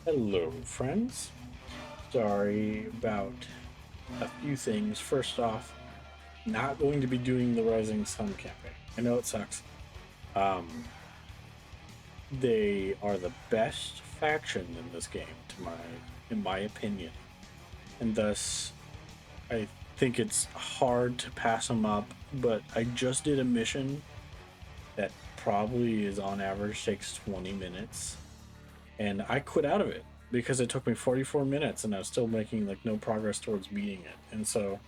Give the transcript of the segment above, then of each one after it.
Hello, friends. Sorry about a few things. First off, not going to be doing the Rising Sun campaign. I know it sucks. Um, they are the best faction in this game, in my opinion, and thus I think it's hard to pass them up. But I just did a mission that probably is on average takes 20 minutes, and I quit out of it because it took me 44 minutes and I was still making like no progress towards beating it. And so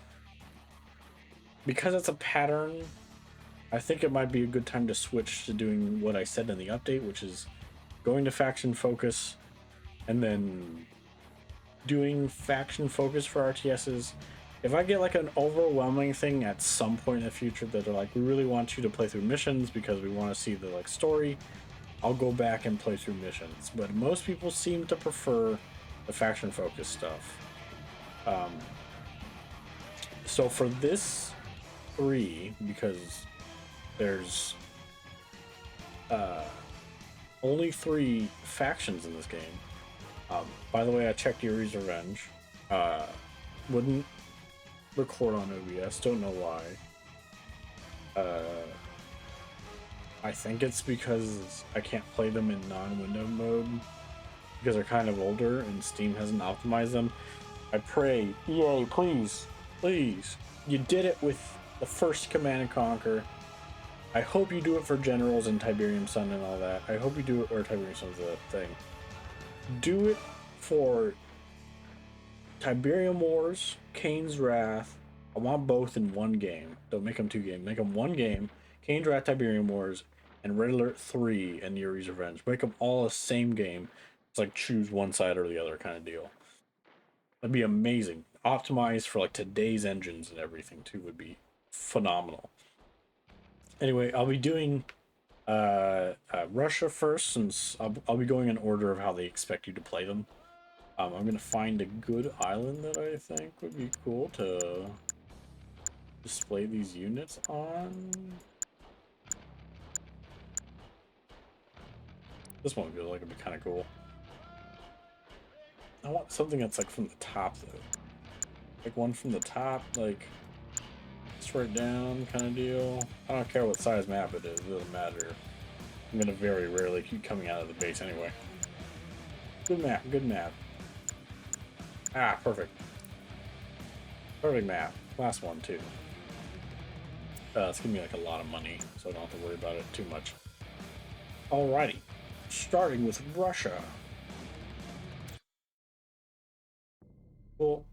because it's a pattern, I think it might be a good time to switch to doing what I said in the update, which is going to faction focus and then doing faction focus for RTSs. If I get like an overwhelming thing at some point in the future that are like, we really want you to play through missions because we want to see the like story, I'll go back and play through missions. But most people seem to prefer the faction focused stuff. Um, so for this three, because there's uh, only three factions in this game. By the way, I checked Yuri's Revenge. Uh, wouldn't record on OBS. Don't know why. I think it's because I can't play them in non-window mode because they're kind of older and Steam hasn't optimized them. I pray, EA, please, please, you did it with the first Command and Conquer. I hope you do it for Generals and Tiberium Sun and all that. I hope you do it, or Tiberium Sun's the thing. Do it for Tiberium Wars, Kane's Wrath. I want both in one game. Don't make them two games. Make them one game. Kane's Wrath, Tiberium Wars, and Red Alert 3 and Yuri's Revenge. Make them all the same game. It's like choose one side or the other kind of deal. That'd be amazing. Optimized for like today's engines and everything too would be phenomenal. Anyway, I'll be doing Russia first, since I'll be going in order of how they expect you to play them. I'm gonna find a good island that I think would be cool to display these units on. This one feels like it'd be kind of cool. I want something that's like from the top though, like one from the top, like straight down kind of deal. I don't care what size map it is; it doesn't matter. I'm gonna very rarely keep coming out of the base anyway. Good map, good map. Ah, perfect. Perfect map. Last one, too. It's gonna be like a lot of money, so I don't have to worry about it too much. Alrighty. Starting with Russia. Cool.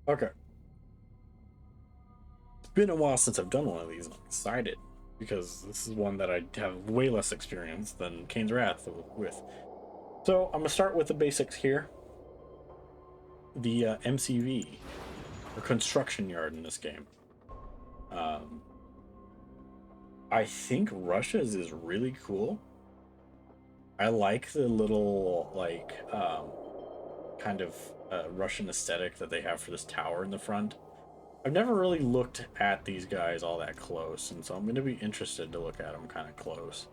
Okay. It's been a while since I've done one of these. I'm excited because this is one that I have way less experience than Kane's Wrath with. So I'm gonna start with the basics here. The MCV, or construction yard in this game. Um, I think Russia's is really cool. I like the little like kind of Russian aesthetic that they have for this tower in the front. I've never really looked at these guys all that close, and so I'm going to be interested to look at them kind of close.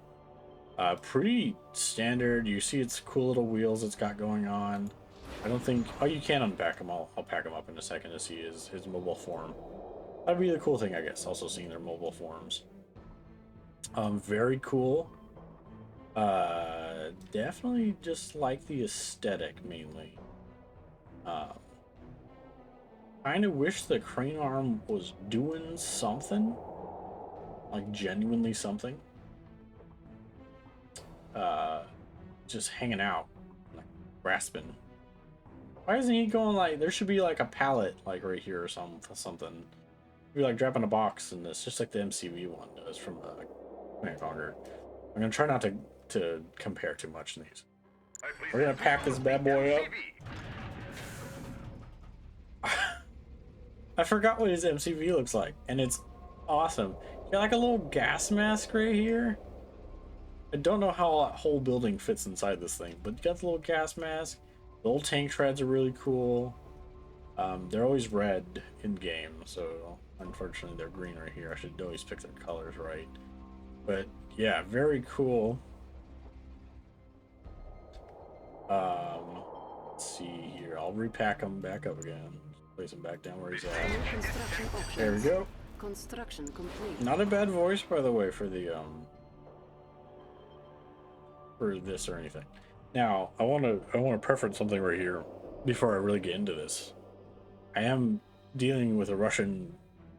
Pretty standard. You see its cool little wheels it's got going on. I don't think... Oh, you can unpack them. I'll pack them up in a second to see his mobile form. That'd be the cool thing, I guess, also seeing their mobile forms. Very cool. Definitely just like the aesthetic mainly. Kind of wish the crane arm was doing something, like genuinely something. Uh, just hanging out, like grasping. Why isn't he going like? There should be like a pallet like right here or something. Be like dropping a box in this, just like the MCV one does from Command and Conquer. I'm gonna try not to compare too much in these. We're gonna pack this bad boy up. I forgot what his MCV looks like, and it's awesome. You got like a little gas mask right here. I don't know how that whole building fits inside this thing, but you got the little gas mask. The old tank treads are really cool. They're always red in game, so unfortunately they're green right here. I should always pick their colors right. But yeah, very cool. Let's see here. I'll repack him back up again. Place him back down where he's at. Construction options. There we go. Construction complete. Not a bad voice, by the way, for the for this or anything. Now, I want to preference something right here before I really get into this. I am dealing with a Russian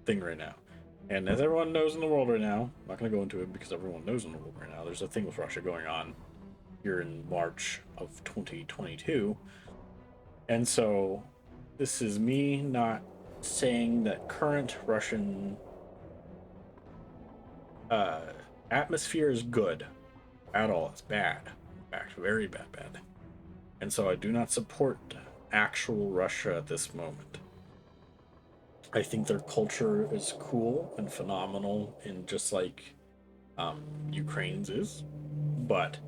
thing right now, and as everyone knows in the world right now, I'm not going to go into it because everyone knows in the world right now. There's a thing with Russia going on here in March of 2022, and so this is me not saying that current Russian atmosphere is good at all. It's bad. In fact, very bad. And so I do not support actual Russia at this moment. I think their culture is cool and phenomenal, and just like Ukraine's is. But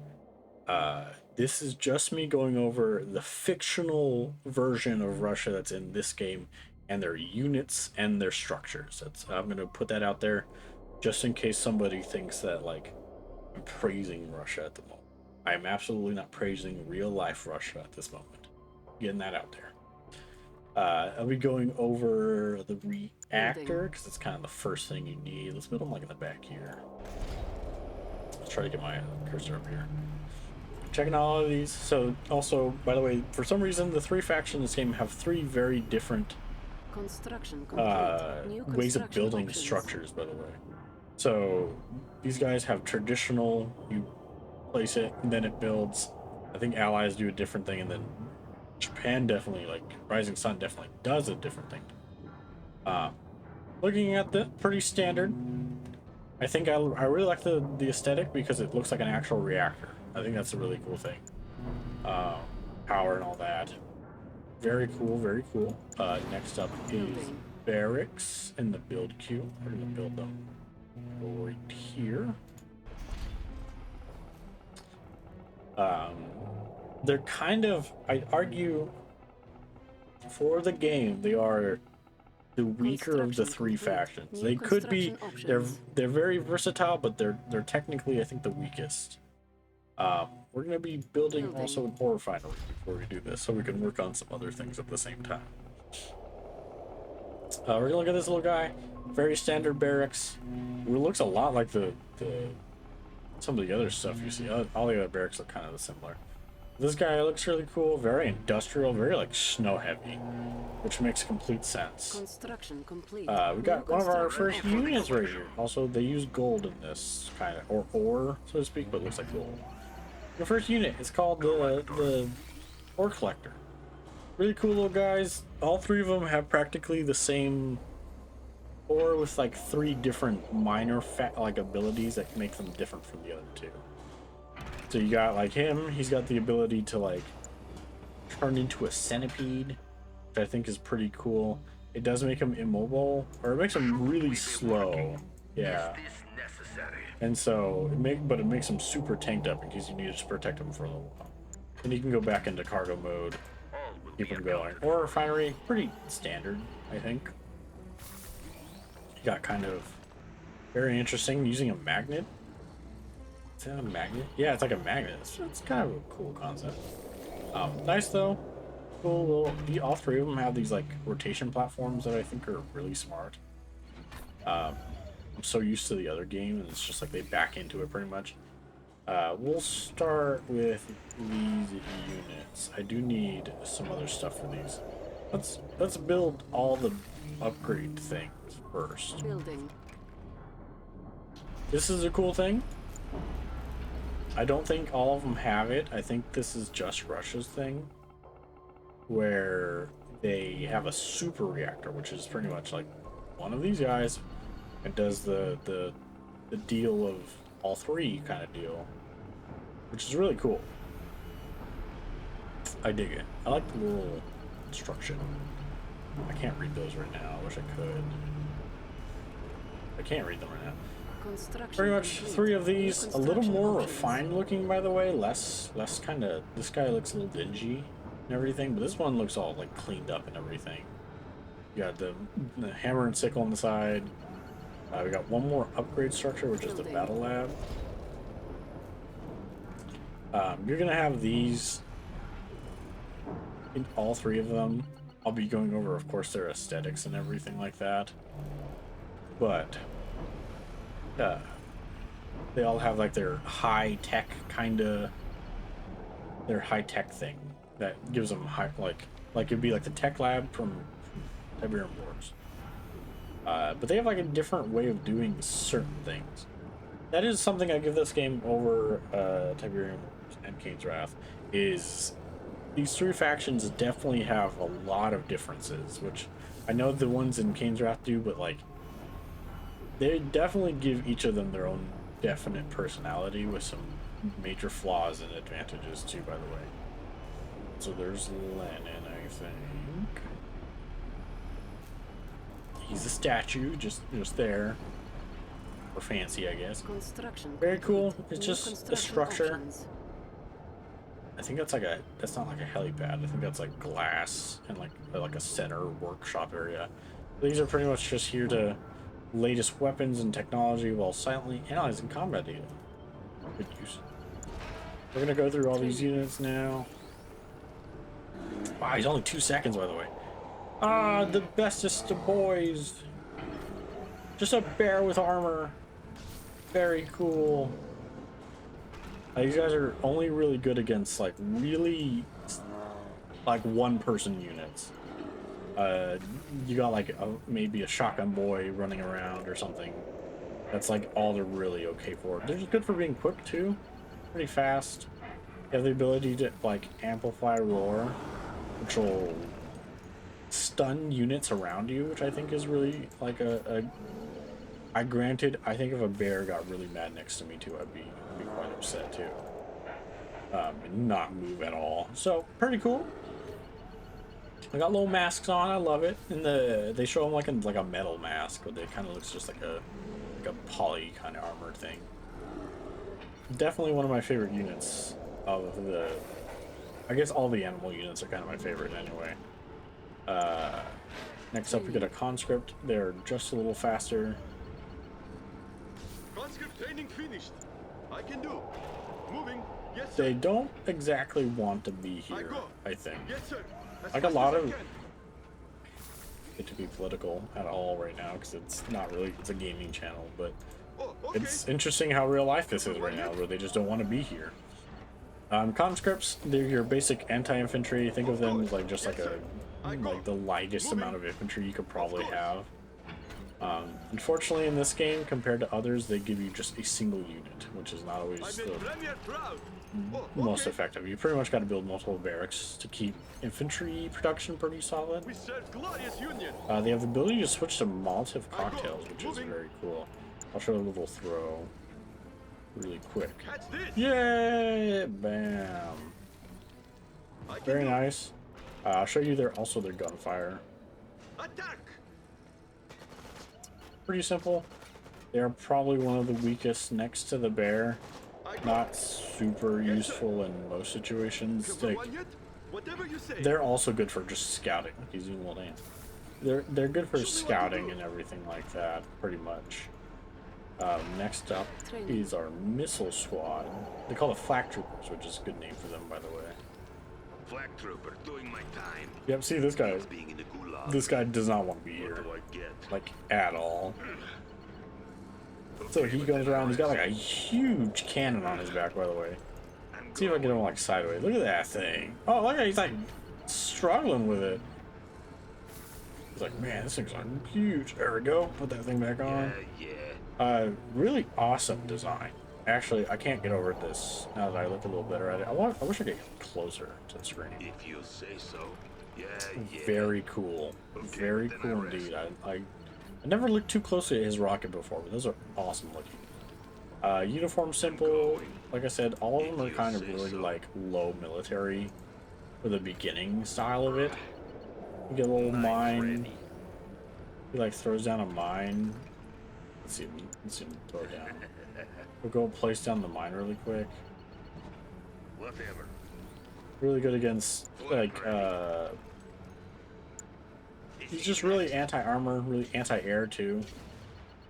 this is just me going over the fictional version of Russia that's in this game, and their units and their structures. I'm going to put that out there just in case somebody thinks that like I'm praising Russia at the moment. I am absolutely not praising real life Russia at this moment. Getting that out there. I'll be going over the reactor because it's kind of the first thing you need. Let's build them like in the back here. Let's try to get my cursor up here. Checking out all of these. So also, by the way, for some reason, the three factions in this game have three very different ways of building structures, by the way. So these guys have traditional, you place it and then it builds. I think allies do a different thing, and then Japan definitely, like Rising Sun definitely does a different thing. Looking at the pretty standard. I think I really like the aesthetic because it looks like an actual reactor. I think that's a really cool thing. Power and all that. Very cool, very cool. Next up is barracks in the build queue. We're gonna build them right here. They're kind of, I'd argue, for the game, they are the weaker of the three factions. They could be, they're very versatile, but they're technically, I think, the weakest. We're gonna be building also an ore refinery before we do this, so we can work on some other things at the same time. We're gonna look at this little guy. Very standard barracks. It looks a lot like the some of the other stuff you see. All the other barracks look kind of similar. This guy looks really cool. Very industrial. Very like snow heavy, which makes complete sense. Construction complete. We got one of our first units right here. Also, they use gold in this kind of, or ore, so to speak, but it looks like gold. Your first unit is called the ore collector. Really cool little guys. All three of them have practically the same ore with like three different minor abilities that make them different from the other two. So you got like him, he's got the ability to like turn into a centipede, which I think is pretty cool. It does make him immobile, or it makes him really slow. Yeah. And so it makes him super tanked up in case you need to protect him for a little while. And you can go back into cargo mode, keep him going. Or refinery, pretty standard, I think. You got kind of very interesting using a magnet. Is that a magnet? Yeah, it's like a magnet. It's kind of a cool concept. Nice though. Cool little. All three of them have these like rotation platforms that I think are really smart. I'm so used to the other game, and it's just like they back into it pretty much. We'll start with these units. I do need some other stuff for these. Let's build all the upgrade things first. Building. This is a cool thing. I don't think all of them have it. I think this is just Russia's thing, where they have a super reactor, which is pretty much like one of these guys. It does the deal of all three kind of deal, which is really cool. I dig it. I like the little instruction. I can't read those right now. I wish I could. I can't read them right now. Pretty much three of these. A little more refined looking, by the way. Less kind of. This guy looks a little dingy and everything, but this one looks all like cleaned up and everything. You got the hammer and sickle on the side. We got one more upgrade structure, which is the battle lab. You're gonna have these in all three of them. I'll be going over, of course, their aesthetics and everything like that. But they all have like their high tech their high tech thing that gives them high like it'd be like the tech lab from Tiberium Wars. But they have like a different way of doing certain things. That is something I give this game over Tiberium Wars and Kane's Wrath. Is these three factions definitely have a lot of differences, which I know the ones in Kane's Wrath do, but like they definitely give each of them their own definite personality with some major flaws and advantages too, by the way. So there's Lennon, I think. He's a statue, just there. Or fancy, I guess. Construction Very cool. complete. It's New just a construction structure. options. I think that's like that's not like a helipad. I think that's like glass and like a center workshop area. These are pretty much just here to latest weapons and technology while silently analyzing combat data. Good use. We're gonna go through all these units now. Wow, he's only 2 seconds, by the way. Ah, the bestest of boys. Just a bear with armor. Very cool. These guys are only really good against like really like one-person units. You got like maybe a shotgun boy running around or something. That's like all they're really okay for. They're just good for being quick too, pretty fast. You have the ability to like amplify roar, which will stun units around you, which I think is really like granted, I think if a bear got really mad next to me too, I'd be quite upset too. And not move at all. So pretty cool. I got little masks on. I love it. And they show them like in like a metal mask, but it kind of looks just like a poly kind of armor thing. Definitely one of my favorite units of the. I guess all the animal units are kind of my favorite anyway. Next up, we get a conscript. They're just a little faster. Conscript training finished. I can do. Moving. Yes, sir. They don't exactly want to be here, I think. Yes, sir. As Like a fast lot as I of can. it to be political at all right now because it's not really, it's a gaming channel, but Oh, okay. it's interesting how real life this is right now, where they just don't want to be here. Conscripts, they're your basic anti-infantry. Think of them as like just like like the lightest amount of infantry you could probably have. Unfortunately, in this game, compared to others, they give you just a single unit, which is not always I the made Premier proud. Oh, most okay. effective. You pretty much got to build multiple barracks to keep infantry production pretty solid. We serve glorious union. They have the ability to switch to Molotov cocktails, which is very cool. I'll show a little throw really quick. Catch this. Yay! Bam. I can Very do. nice. I'll show you their gunfire. Attack. Pretty simple. They are probably one of the weakest next to the bear. I go. Not super useful in most situations. Cover one yet? Whatever you say. They're also good for just scouting. He's doing a little dance. They're good for scouting and everything like that, pretty much. Next up is our missile squad. They call it flak troopers, which is a good name for them, by the way. Flak trooper doing my time. Yep, see this guy. Being in the gulag. This guy does not want to be What here, do I get? like at all. So he goes around. He's got like a huge cannon on his back, by the way. I'm See if I can get him like sideways. Look at that thing. Oh, look at he's like struggling with it. He's like, man, this thing's like huge. There we go. Put that thing back on. yeah. Really awesome design. Actually, I can't get over this now that I look a little better at it. I wish I could get closer to the screen. If you say so. Yeah. Very cool. Very then cool I rest. indeed. I never looked too closely at his rocket before, but those are awesome looking. Uniform simple. Like I said, all of them are kind of really like low military for the beginning style of it. You get a little mine. He like throws down a mine. Let's see him throw it down. We'll go place down the mine really quick. Whatever. Really good against like he's just really anti-armor, really anti-air too.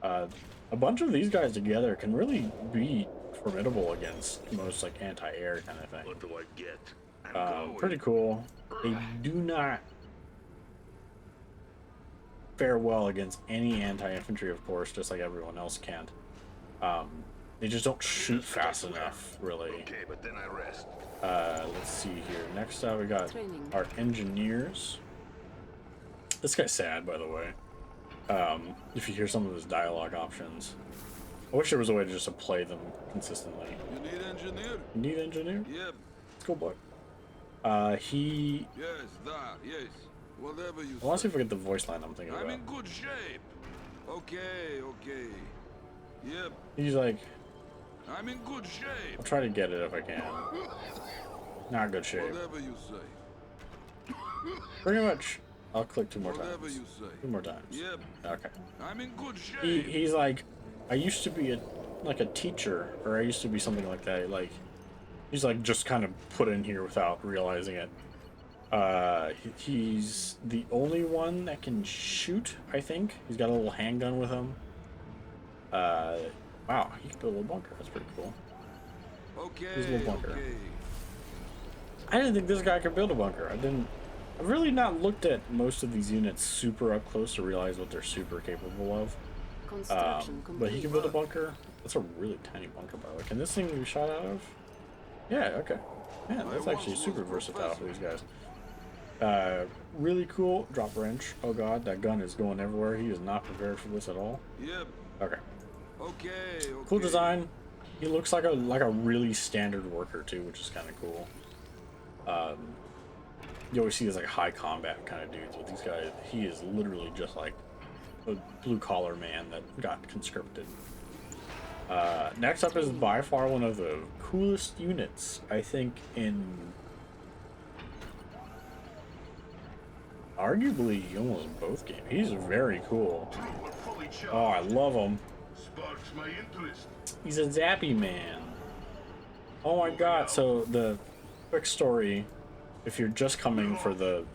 A bunch of these guys together can really be formidable against most like anti-air kind of thing. What do I get? I'm going. Pretty cool. They do not fare well against any anti-infantry, of course, just like everyone else can. They just don't shoot fast enough, really. Okay, but then I rest. Let's see here. Next up, we got Training. our engineers. This guy's sad, by the way. If you hear some of his dialogue options. I wish there was a way to just to play them consistently. You need engineer? You need engineer? Yep. Let's go, boy. He... Yes, that, yes. Whatever you I want to see say. if I get the voice line I'm thinking I'm about. in good shape. Okay, okay. Yep, He's like, I'm in good shape. I'll try to get it if I can. Not good shape. Whatever you say. Pretty much. I'll click 2 more Whatever times. you say. 2 more times. Yep, Okay. I'm in good shape. He's like, I used to be a teacher, or I used to be something like that. Like, he's like just kind of put in here without realizing it. He's the only one that can shoot, I think. He's got a little handgun with him. Wow, he can build a little bunker. That's pretty cool. Okay, Here's a little bunker. okay. I didn't think this guy could build a bunker. I've really not looked at most of these units super up close to realize what they're super capable of. Construction But complete. he can build a bunker. That's a really tiny bunker, by the way. Can this thing be shot out of? Yeah, okay. Man, that's actually super versatile for these guys. Really cool. Drop wrench. Oh god, that gun is going everywhere. He is not prepared for this at all. Yep, Okay. okay, okay. Cool design. He looks like a really standard worker too, which is kind of cool. You always see these like high combat kind of dudes, but these guys, he is literally just like a blue collar man that got conscripted. Next up is by far one of the coolest units, I think, in arguably almost both games. He's very cool. We're fully charged. Oh, I love him. Sparks my interest. He's a zappy man. Oh my god, so the quick story, if you're just coming for the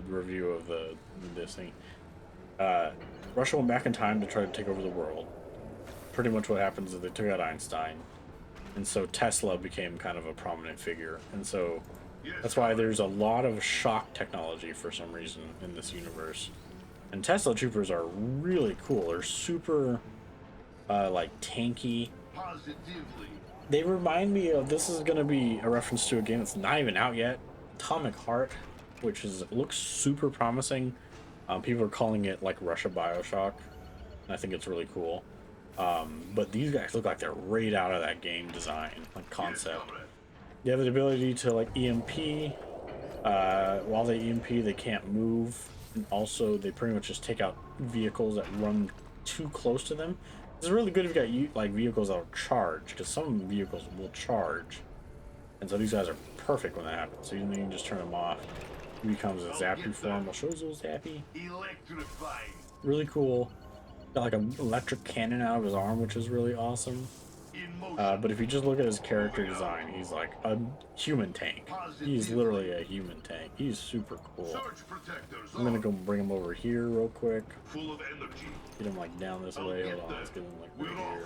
review of this thing, Russia went back in time to try to take over the world. Pretty much what happens is they took out Einstein, and so Tesla became kind of a prominent figure, and so that's why there's a lot of shock technology for some reason in this universe. And Tesla troopers are really cool. They're super like tanky. Positively. They remind me of, this is going to be a reference to a game that's not even out yet, Atomic Heart, which looks super promising. People are calling it like Russia Bioshock, and I think it's really cool. But these guys look like they're right out of that game design, like concept. They have the ability to like EMP. While they EMP, they can't move, and also they pretty much just take out vehicles that run too close to them. It's really good if you got like vehicles that will charge, because some vehicles will charge, and so these guys are perfect when that happens. So you can just turn them off. He becomes a zappy form. I'll show you a little zappy. Electrifying. Really cool. Got like an electric cannon out of his arm, which is really awesome. In motion. But if you just look at his character design, he's like a human tank. He's literally a human tank. He's super cool. Surge protectors. I'm gonna go bring him over here real quick. Full of energy. Get him like down this way. Hold on, let's get him like right here.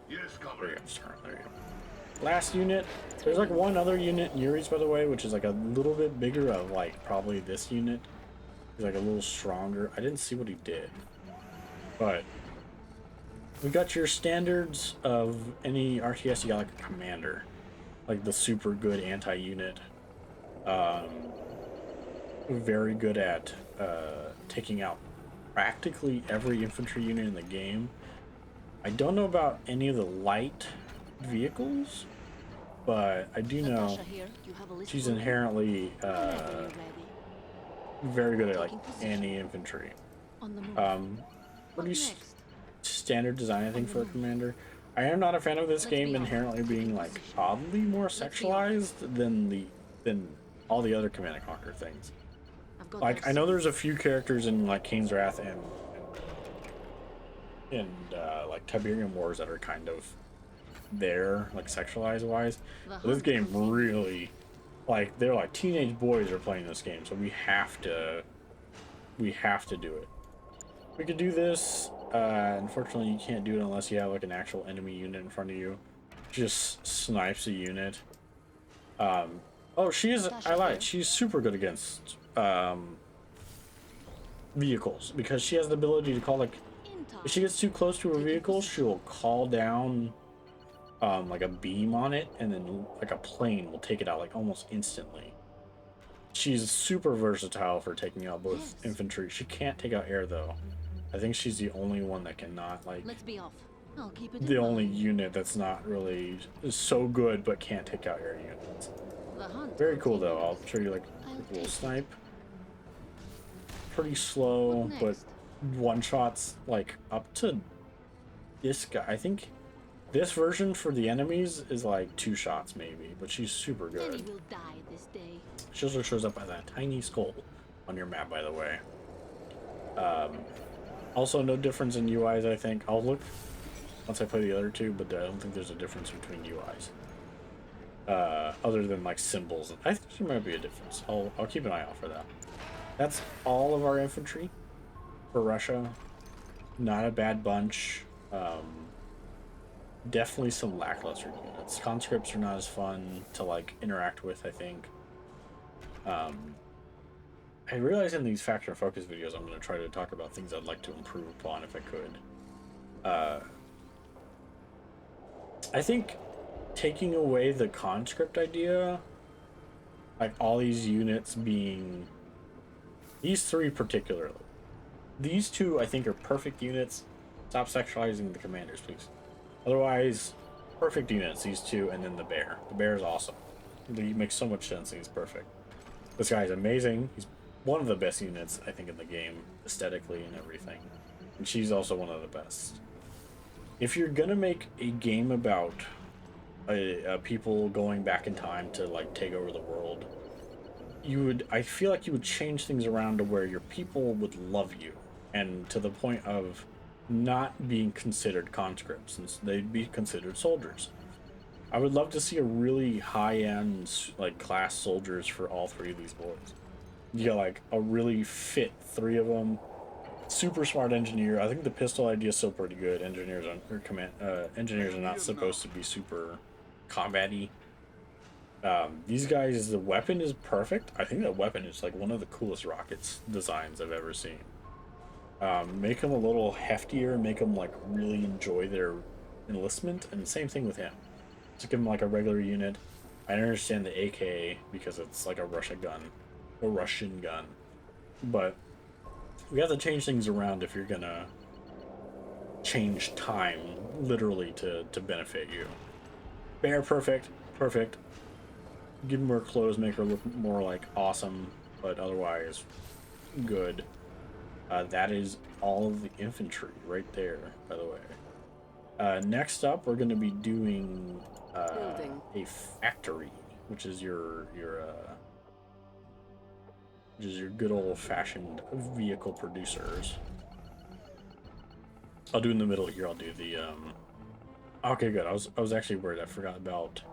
Yes, There you comrade. go. Just turn. There you go. Last unit. There's like one other unit in Yuri's, by the way, which is like a little bit bigger of like probably this unit. He's like a little stronger. I didn't see what he did, but we got your standards of any RTS. You got like a commander, like the super good anti-unit. Very good at taking out practically every infantry unit in the game. I don't know about any of the light vehicles, but I do know Natasha here. You have a list she's for me? inherently Whenever you're ready. very good at like anti-infantry. On the move. Pretty What s- next? standard design, I think, for a commander. I am not a fan of this game inherently being like oddly more sexualized than all the other Command and Conquer things. I've got Like, those I know there's a few characters in like Kane's Wrath and like Tiberium Wars that are kind of there, like sexualized wise. The But this hunt game continues. really, like, they're like teenage boys are playing this game, so we have to do it. We could do this. Unfortunately, you can't do it unless you have like an actual enemy unit in front of you. Just snipes a unit. Oh, she is. I Sasha lied. here. She's super good against vehicles because she has the ability to call like In time. if she gets too close to a vehicle, she'll call down like a beam on it, and then like a plane will take it out like almost instantly. She's super versatile for taking out both Yes. infantry. She can't take out air though. I think she's the only one that cannot like Let's be off. I'll keep it in the only mind. unit that's not really so good but can't take out air units. The hunt Very cool though. I'll continues. show you like I'll a take little it. snipe. Pretty slow, What but next? one shots like up to this guy. I think this version for the enemies is like 2 shots maybe, but she's super Many good. will die this day. She also shows up as that tiny skull on your map, by the way. Also, no difference in UIs, I think. I'll look once I play the other two, but I don't think there's a difference between UIs. Other than like symbols. I think there might be a difference. I'll keep an eye out for that. That's all of our infantry for Russia. Not a bad bunch. Definitely some lackluster units. Conscripts are not as fun to like interact with, I think. I realize in these faction focus videos I'm going to try to talk about things I'd like to improve upon if I could. I think taking away the conscript idea, like all these units being, these 3 particularly, these 2 I think are perfect units. Stop sexualizing the commanders, please. Otherwise, perfect units, these 2, and then the bear. The bear is awesome. He makes so much sense and he's perfect. This guy is amazing. He's one of the best units, I think, in the game, aesthetically and everything. And she's also one of the best. If you're gonna make a game about people going back in time to like take over the world, I feel like you would change things around to where your people would love you, and to the point of not being considered conscripts, since they'd be considered soldiers. I would love to see a really high-end like class soldiers for all 3 of these boys. You got like a really fit 3 of them. Super smart engineer. I think the pistol idea is still pretty good. Engineers are not supposed to be super combat-y. These guys, the weapon is perfect. I think that weapon is like one of the coolest rockets designs I've ever seen. Make them a little heftier, make them like really enjoy their enlistment, and same thing with him. Just give him like a regular unit. I understand the AK because it's like a Russian gun, but we have to change things around if you're gonna change time literally to benefit you. Bear, perfect. Give him more clothes, make her look more like awesome, but otherwise good. That is all of the infantry right there, by the way. Next up, we're going to be doing Building. a factory, which is your good old-fashioned vehicle producers. I'll do in the middle here. I'll do the okay, good. I was actually worried. I forgot about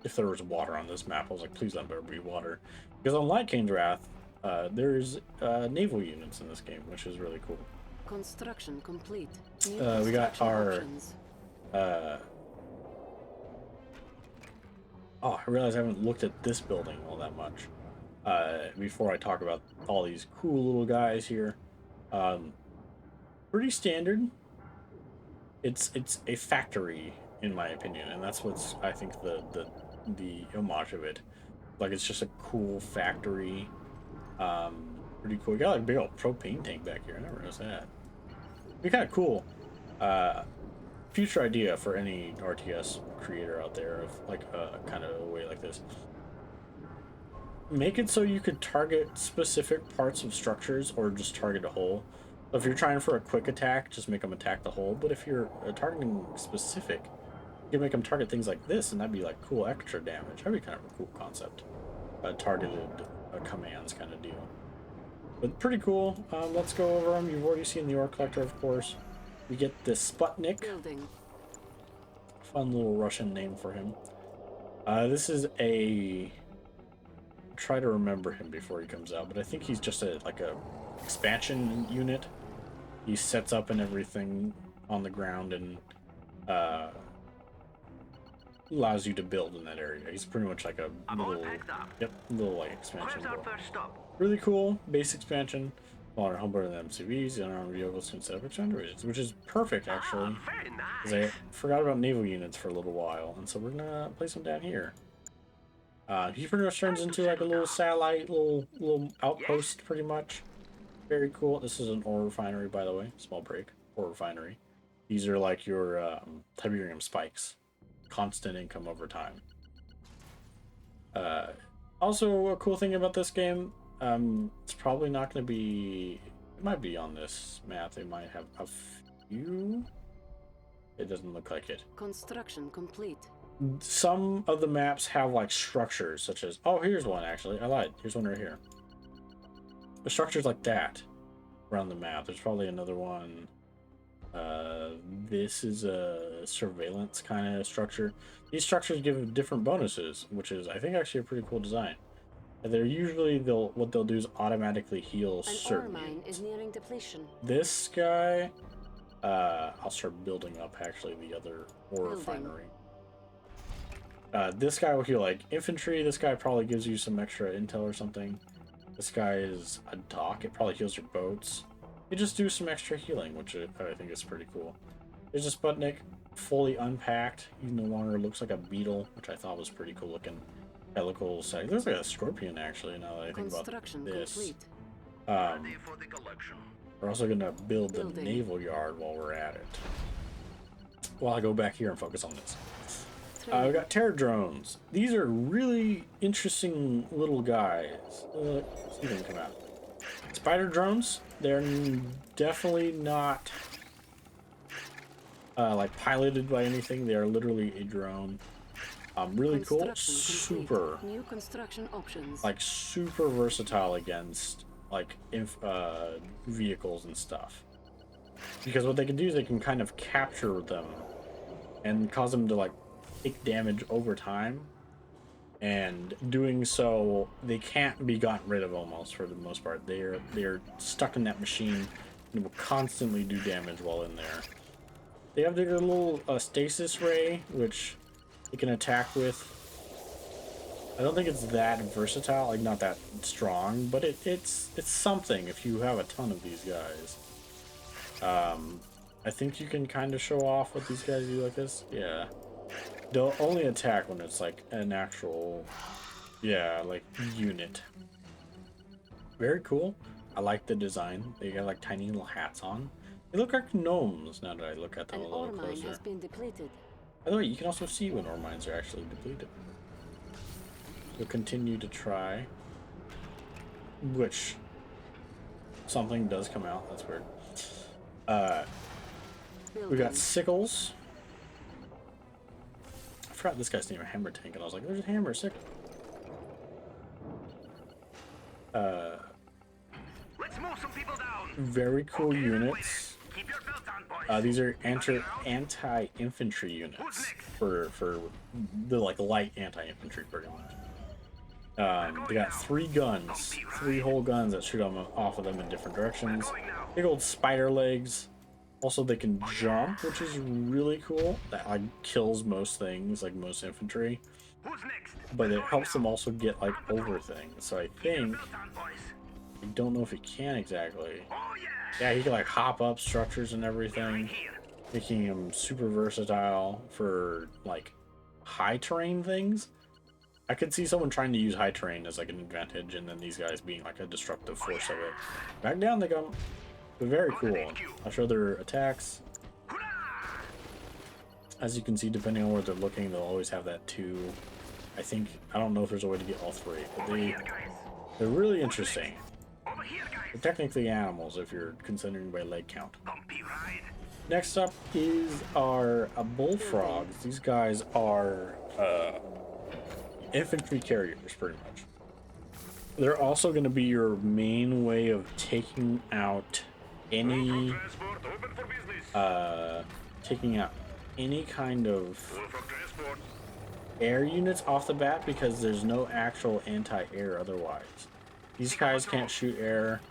if there was water on this map. I was like, please let there be water, because on Light Kane's Wrath, there's naval units in this game, which is really cool. Construction complete. We got our Options. oh, I realize I haven't looked at this building all that much before I talk about all these cool little guys here. Pretty standard. It's a factory, in my opinion, and that's what's, I think, the homage of it. Like, it's just a cool factory. Pretty cool. We got like a big old propane tank back here. I never noticed that. Be kind of cool. Future idea for any RTS creator out there of like kind of a way like this. Make it so you could target specific parts of structures or just target a hole. So if you're trying for a quick attack, just make them attack the hole. But if you're targeting specific, you can make them target things like this, and that'd be like cool extra damage. That'd be kind of a cool concept. Targeted commands kind of deal. But pretty cool. Let's go over them. You've already seen the Ore Collector, of course. We get the Sputnik. Building. Fun little Russian name for him. This is a... Try to remember him before he comes out, but I think he's just a expansion unit. He sets up and everything on the ground, and allows you to build in that area. He's pretty much like a little, little like expansion. Where's our first stop? Really cool base expansion. Smaller homebrew than MCVs, and unarmed vehicles can set up extended ranges, which is perfect actually. Very nice. Because I forgot about naval units for a little while, and so we're gonna place them down here. He pretty much turns into like a little satellite, little outpost, pretty much. Very cool. This is an ore refinery, by the way. Small break. Ore refinery. These are like your Tiberium spikes. Constant income over time. Also, a cool thing about this game, it's probably not going to be... It might be on this map. They might have a few... It doesn't look like it. Construction complete. Some of the maps have like structures, such as... Oh, here's one actually. I lied. Here's one right here. The structures like that around the map. There's probably another one. This is a surveillance kind of structure. These structures give different bonuses, which is, I think, actually a pretty cool design. They're usually what they'll do is automatically heal An ore certain mine units. is nearing depletion. This guy, I'll start building up actually the other ore Building. refinery. This guy will heal like infantry. This guy probably gives you some extra intel or something. This guy is a dock. It probably heals your boats. You just do some extra healing, which I think is pretty cool. There's a Sputnik, fully unpacked. He no longer looks like a beetle, which I thought was pretty cool looking. Helical side. Looks like a scorpion, actually, now that I think about Construction this. complete. Ready for the collection. We're also going to build the Building. naval yard while we're at it. While I go back here and focus on this. We Training. got terror drones. These are really interesting little guys. Let's see them come out. Spider drones. They're definitely not like piloted by anything. They are literally a drone. Really cool. Construction complete. Super, New construction options. like super versatile against like vehicles and stuff. Because what they can do is they can kind of capture them and cause them to like take damage over time, and doing so they can't be gotten rid of almost for the most part. They're stuck in that machine and will constantly do damage while in there. They have their little stasis ray, which they can attack with. I don't think it's that versatile, like not that strong, but it's something if you have a ton of these guys. I think you can kind of show off what these guys do like this. Yeah. They'll only attack when it's like an actual, like unit. Very cool. I like the design. They got like tiny little hats on. They look like gnomes now that I look at them An a little ore mine closer. has been depleted. By the way, you can also see when ore mines are actually depleted. We'll continue to try. Which something does come out. That's weird. We got Building. sickles. I forgot this guy's name, Hammer Tank, and I was like, there's a hammer sickle. Let's move some people down. Very cool units. Keep your belt on, boys. These are anti-infantry units for the like light anti-infantry pretty much. They got 3 guns, 3 whole guns that shoot off of them in different directions. Big old spider legs. Also, they can jump, which is really cool. That like kills most things, like most infantry. Who's next? But it helps them also get like over things. So I think, Belt on, boys. I don't know if he can exactly. Oh yeah. Yeah, he can like hop up structures and everything, Here. making him super versatile for like high terrain things. I could see someone trying to use high terrain as like an advantage, and then these guys being like a destructive force of it. Back down they go. But very cool. I'll show their attacks. As you can see, depending on where they're looking, they'll always have that 2. I don't know if there's a way to get all 3, but they're really interesting. Over here, guys. They're technically animals if you're considering by leg count. Bumpy ride. Next up is our bullfrogs. These guys are infantry carriers, pretty much. They're also going to be your main way of taking out any Transport open for business. kind of Full for transport. air units off the bat, because there's no actual anti-air otherwise. These guys can't shoot air.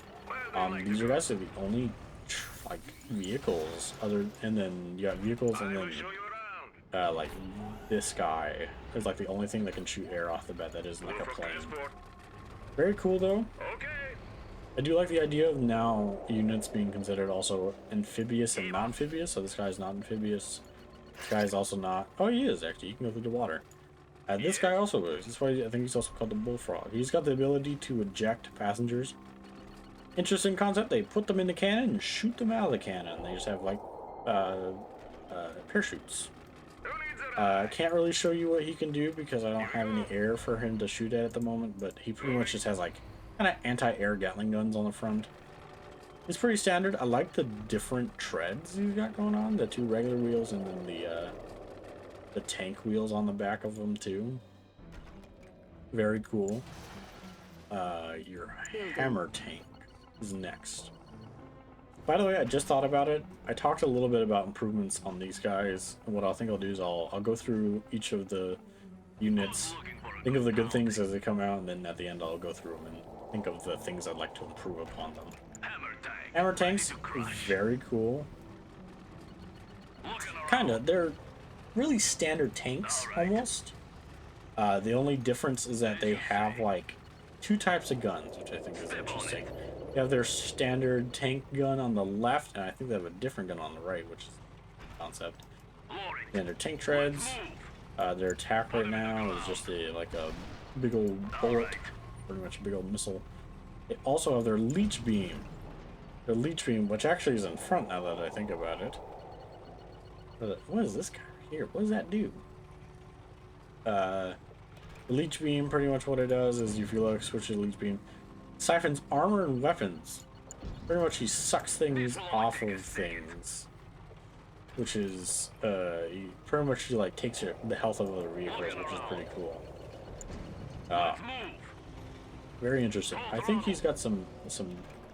These are guys are the only like vehicles and then you got vehicles and I will then show you around. like this guy is like the only thing that can shoot air off the bat that isn't like a plane. Transport. Very cool though. Okay. I do like the idea of now units being considered also amphibious and non-amphibious. So this guy's not amphibious. This guy's also not. Oh, he is actually. He can go through the water. This guy also is. That's why I think he's also called the bullfrog. He's got the ability to eject passengers. Interesting concept. They put them in the cannon and shoot them out of the cannon. They just have like parachutes. I can't really show you what he can do because I don't have any air for him to shoot at the moment, but he pretty much just has like kind of anti-air Gatling guns on the front. It's pretty standard. I like the different treads he's got going on. The 2 regular wheels and then the tank wheels on the back of them too. Very cool. Your hammer tank is next. By the way, I just thought about it. I talked a little bit about improvements on these guys. What I think I'll do is I'll go through each of the units, think of the good things as they come out, and then at the end I'll go through them and think of the things I'd like to improve upon them. Hammer tanks, very cool. Kinda, they're really standard tanks almost. The only difference is that they have like 2 types of guns, which I think is interesting. They have their standard tank gun on the left, and I think they have a different gun on the right, which is a concept. And their tank treads. Their attack right now is just like a big old bullet, pretty much a big old missile. They also have their leech beam. Their leech beam, which actually is in front now that I think about it. What is this guy here? What does that do? The leech beam, pretty much what it does is if you look, switch to the leech beam, siphons armor and weapons. Pretty much he sucks things off of things, which is he pretty much like takes the health of other vehicles, which is pretty cool. Very interesting. I think he's got some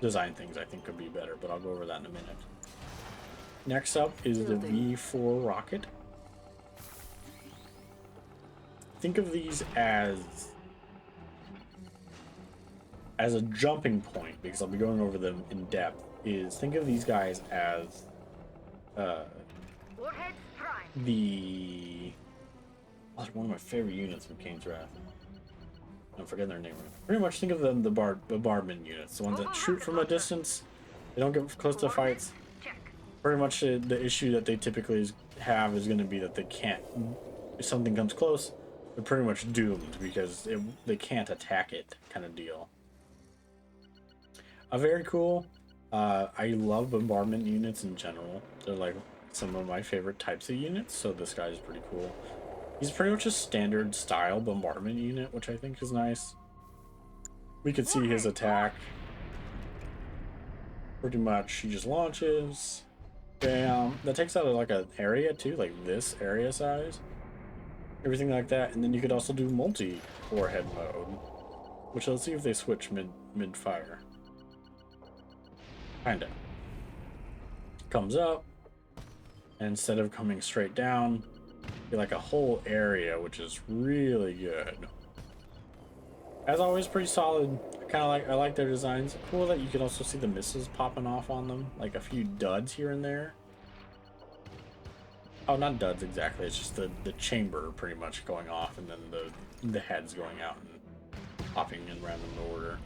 design things I think could be better, but I'll go over that in a minute. Next up is the V4 rocket. Think of these as a jumping point, because I'll be going over them in depth. Think of these guys as one of my favorite units from Kane's Wrath. I'm forgetting their name. Pretty much think of them the bombardment units, the ones that shoot from a distance. They don't get close to fights. Pretty much the issue that they typically have is going to be that they can't. If something comes close, they're pretty much doomed because they can't attack it, kind of deal. Very cool. I love bombardment units in general. They're like some of my favorite types of units, so this guy is pretty cool. He's pretty much a standard style bombardment unit, which I think is nice. We can see his attack. Pretty much, he just launches. Bam. That takes out like an area too, like this area size. Everything like that. And then you could also do multi-warhead mode, which let's see if they switch mid-fire. Kinda. Comes up, and instead of coming straight down, like a whole area, which is really good. As always, pretty solid. I like their designs. Cool that you can also see the missiles popping off on them, like a few duds here and there. Oh, not duds exactly. It's just the chamber pretty much going off, and then the heads going out and popping in random order.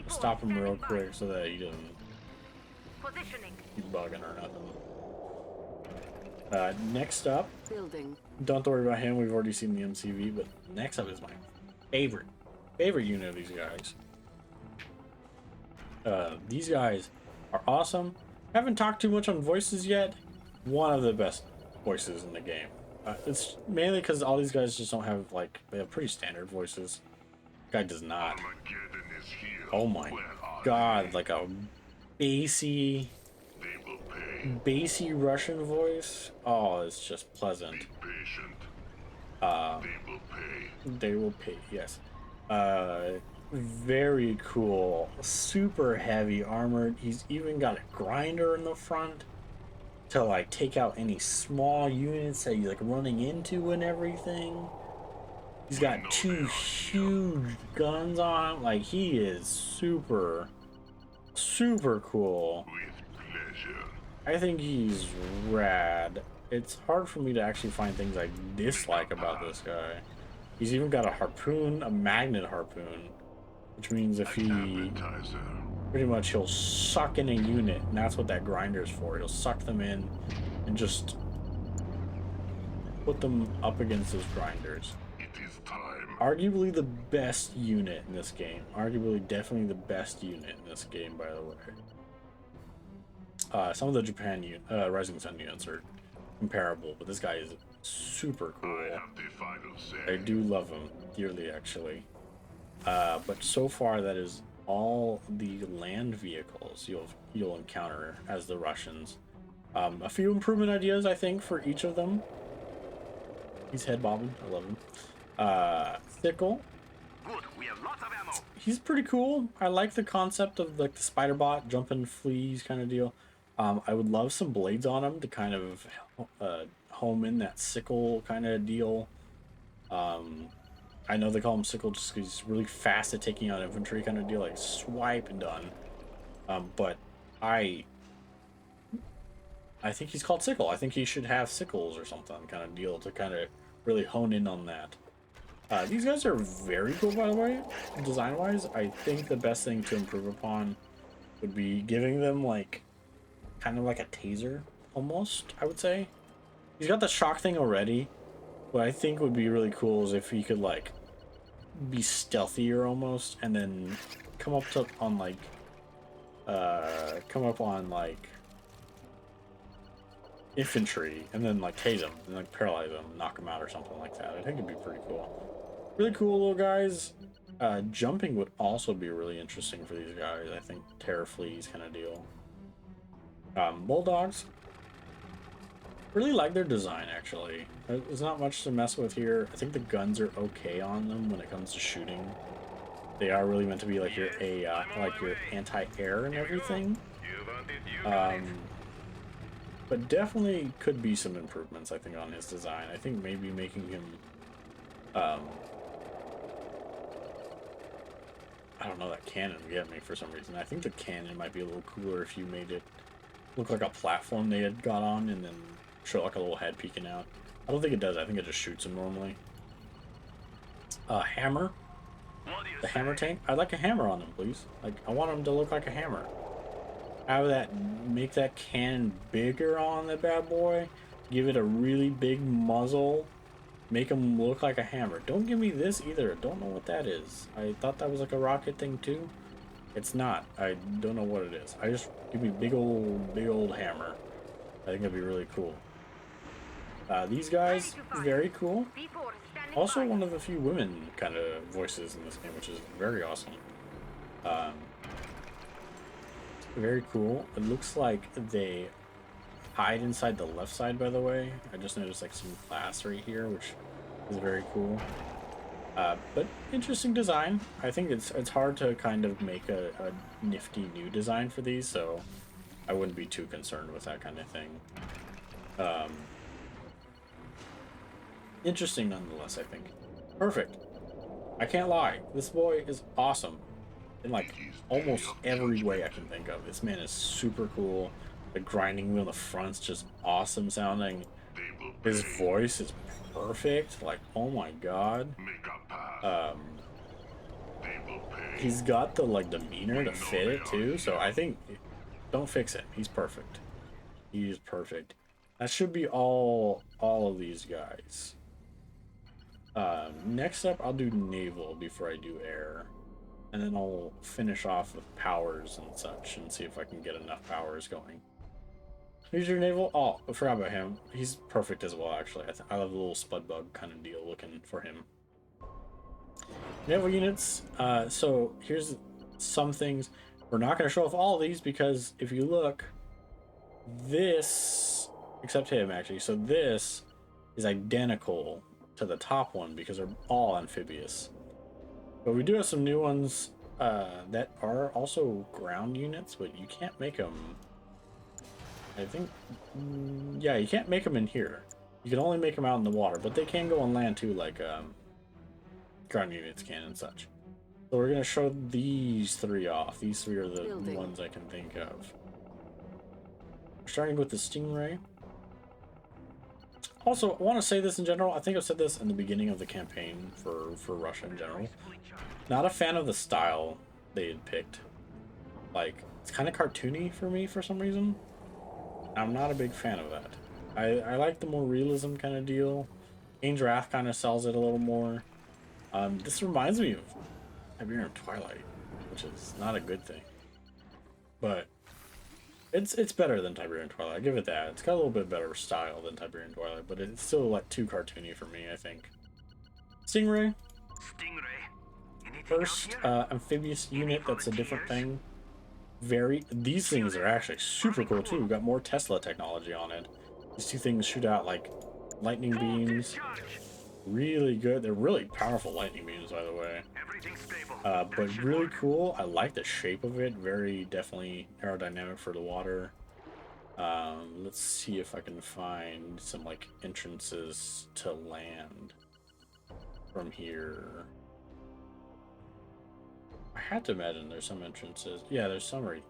Stop him real quick so that he doesn't keep bugging or nothing. Next up, Building. don't worry about him. We've already seen the MCV, but next up is my favorite unit of these guys. These guys are awesome. Haven't talked too much on voices yet. One of the best voices in the game. It's mainly because all these guys just don't have they have pretty standard voices. Guy does not. Oh my god, like a bassy Russian voice. Oh, it's just pleasant. They will pay. Yes. Very cool. Super heavy armored. He's even got a grinder in the front to take out any small units that he's running into and everything. He's got 2 huge guns on him. He is super cool. I think he's rad. it's hard for me to actually find things I dislike about this guy. He's even got a harpoon, a magnet harpoon, which means if he Appetizer. pretty much he'll suck in a unit, and that's what that grinder's for. He'll suck them in and just put them up against his grinders. It is time. Arguably the best unit in this game. Arguably definitely the best unit in this game, by the way. Some of the Japan Rising Sun units are comparable, but this guy is super cool. I have the final say. I do love him dearly, actually. But so far, that is all the land vehicles you'll encounter as the Russians. A few improvement ideas, I think, for each of them. He's head bobbing. I love him. Sickle. Good, we have lots of ammo. He's pretty cool. I like the concept of like the spider bot jumping fleas kind of deal. I would love some blades on him to kind of home in that sickle kind of deal. I know they call him sickle just because he's really fast at taking out infantry kind of deal, like swipe and done. But I think he's called sickle. I think he should have sickles or something kind of deal to kind of really hone in on that. These guys are very cool, by the way, design-wise. I think the best thing to improve upon would be giving them like kind of like a taser almost, I would say. He's got the shock thing already. What I think would be really cool is if he could like be stealthier almost and then come up on infantry and then like tase them and like paralyze them, knock them out or something like that. I think it'd be pretty cool. Really cool little guys. Jumping would also be really interesting for these guys. I think terror fleas kind of deal. Bulldogs. Really like their design, actually. There's not much to mess with here. I think the guns are okay on them when it comes to shooting. They are really meant to be like your anti-air and everything. But definitely could be some improvements, I think, on his design. I think maybe making him I don't know, that cannon would get me for some reason. I think the cannon might be a little cooler if you made it look like a platform they had got on and then show like a little head peeking out. I don't think it does. I think it just shoots him normally. Hammer. The hammer tank. I'd like a hammer on him, please. Like, I want him to look like a hammer. Have that, make that cannon bigger on the bad boy. Give it a really big muzzle. Make him look like a hammer. Don't give me this either. Don't know what that is. I thought that was like a rocket thing too. It's not. I don't know what it is. I just give me big old hammer. I think that'd be really cool. These guys, very cool. Also one of the few women kind of voices in this game, which is very awesome. Very cool. It looks like they hide inside the left side, by the way. I just noticed like some glass right here, which is very cool. But interesting design. I think it's hard to kind of make a nifty new design for these, so I wouldn't be too concerned with that kind of thing. Interesting nonetheless, I think. Perfect. I can't lie. This boy is awesome in like almost every way I can think of. This man is super cool. The grinding wheel in the front's just awesome sounding. His voice is perfect. Like, oh my god. He's got the like demeanor to fit it too, so I think don't fix it. He's perfect. He is perfect. That should be all of these guys. Next up I'll do naval before I do air. And then I'll finish off with powers and such and see if I can get enough powers going. Who's your naval? Oh, I forgot about him. He's perfect as well, actually. I love a little spud bug kind of deal looking for him. Naval units. So here's some things. We're not going to show off all of these because if you look, this, except him actually, so this is identical to the top one because they're all amphibious. But we do have some new ones that are also ground units, but you can't make them. I think, yeah, you can't make them in here. You can only make them out in the water, but they can go on land too, like ground units can and such. So we're gonna show these three off. These three are the ones I can think of. Starting with the Stingray. Also, I want to say this in general. I think I've said this in the beginning of the campaign for Russia in general. Not a fan of the style they had picked. Like, it's kind of cartoony for me for some reason. I'm not a big fan of that. I like the more realism kind of deal. Kane's Wrath kind of sells it a little more. This reminds me of Tiberium Twilight, which is not a good thing. But it's better than Tiberium Twilight. I give it that. It's got a little bit better style than Tiberium Twilight, but it's still like too cartoony for me, I think. Stingray. First amphibious unit that's a different thing. These things are actually super cool too. We've got more Tesla technology on it. These two things shoot out like lightning beams. Really good. They're really powerful lightning beams, by the way. But really cool. I like the shape of it. Very definitely aerodynamic for the water. Let's see if I can find some like entrances to land from here. I had to imagine there's some entrances. Yeah, there's some right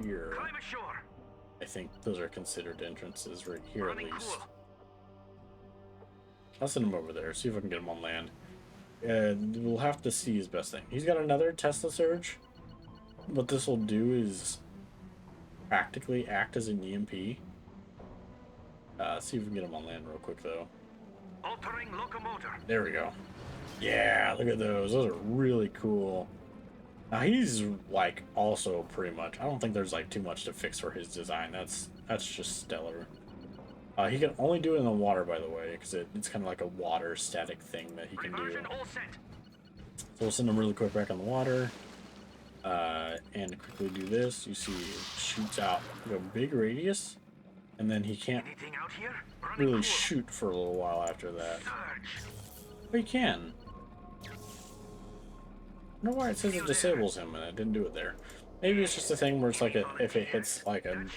here. I think those are considered entrances right here at least. I'll send him over there, see if I can get him on land. We'll have to see his best thing. He's got another Tesla Surge. What this will do is practically act as an EMP. See if we can get him on land real quick though. Altering locomotor. There we go. Yeah, look at those. Those are really cool. Now he's like also pretty much. I don't think there's like too much to fix for his design. That's just stellar. He can only do it in the water, by the way, because it's kind of like a water static thing that he can do. So we'll send him really quick back on the water. And quickly do this. You see it shoots out a big radius, and then he can't really shoot for a little while after that. But he can. I wonder why it says it disables him and it didn't do it there. Maybe it's just a thing where it's like if it hits like an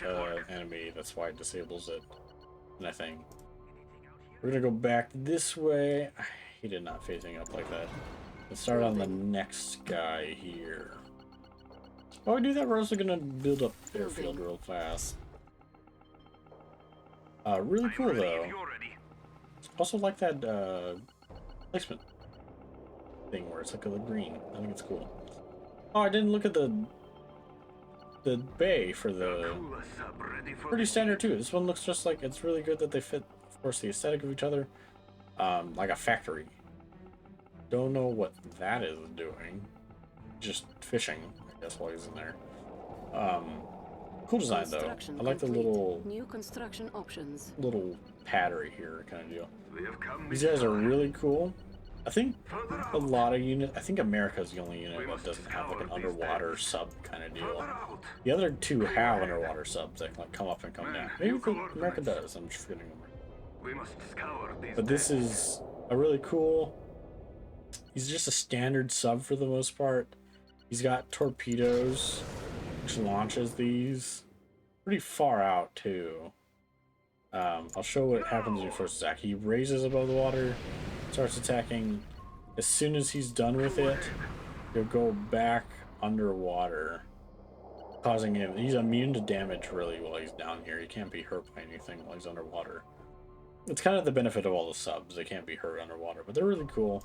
enemy, that's why it disables it. And I think we're gonna go back this way. He did not phasing up like that. Let's start on the next guy here. While we do that, we're also gonna build up airfield real fast. Really cool though. Also like that placement thing where it's like a green. I think it's cool. Oh, I didn't look at the bay for the pretty standard too. This one looks just like, it's really good that they fit, of course, the aesthetic of each other, like a factory. Don't know what that is doing. Just fishing, I guess, while he's in there. Cool design though. I like the little new construction options. Little pattery here kind of deal. These guys are really cool. I think a lot of units, I think America's the only unit that doesn't have like an underwater sub kind of deal. The other two have underwater subs that can like come up and come down. Maybe America does, I'm just forgetting them. But this is a really cool, he's just a standard sub for the most part. He's got torpedoes, which launches these pretty far out too. I'll show what happens in your first attack. He raises above the water, starts attacking. As soon as he's done with it, he'll go back underwater, causing him, he's immune to damage really while he's down here. He can't be hurt by anything while he's underwater. It's kind of the benefit of all the subs. They can't be hurt underwater, but they're really cool.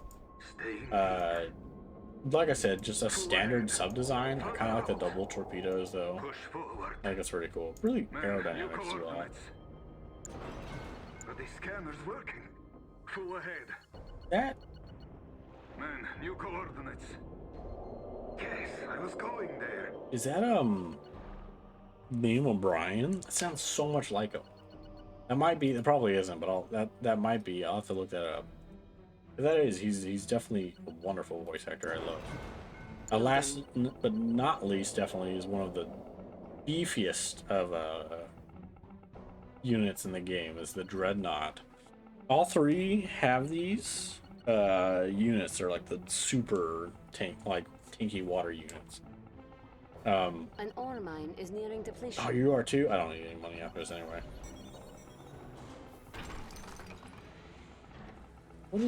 Like I said, just a standard sub design. I kind of like the double torpedoes though. I think it's really cool. Really aerodynamic as well. Are the scanners working? Full ahead. That Man, new coordinates. Yes, I was going there. is that Liam O'Brien? That sounds so much like him. That might be. It probably isn't, but that might be. I'll have to look that up. If that is, he's definitely a wonderful voice actor. I love. Last but not least, definitely is one of the beefiest of units in the game. Is the Dreadnought. All three have these units. They're like the super tanky water units. An ore mine is nearing depletion. Oh, you are too? I don't need any money after this anyway. What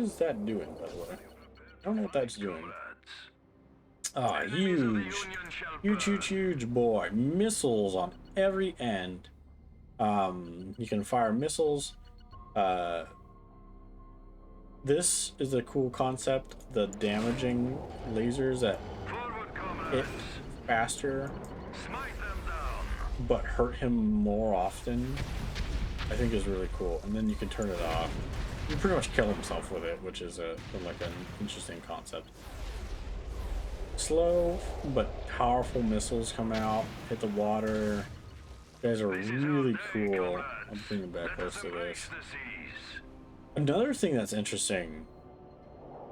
is that doing, by the way? I don't know what that's doing. Ah, huge boy. Missiles on every end. You can fire missiles. This is a cool concept. The damaging lasers that Forward, hit comrades. faster Smite them down. but hurt him more often, I think is really cool. And then you can turn it off. You pretty much kill himself with it, which is like an interesting concept. Slow but powerful missiles come out, hit the water. You guys are This is our really day, cool. comrades. I'm bringing back Let us close to embrace this. the seas. Another thing that's interesting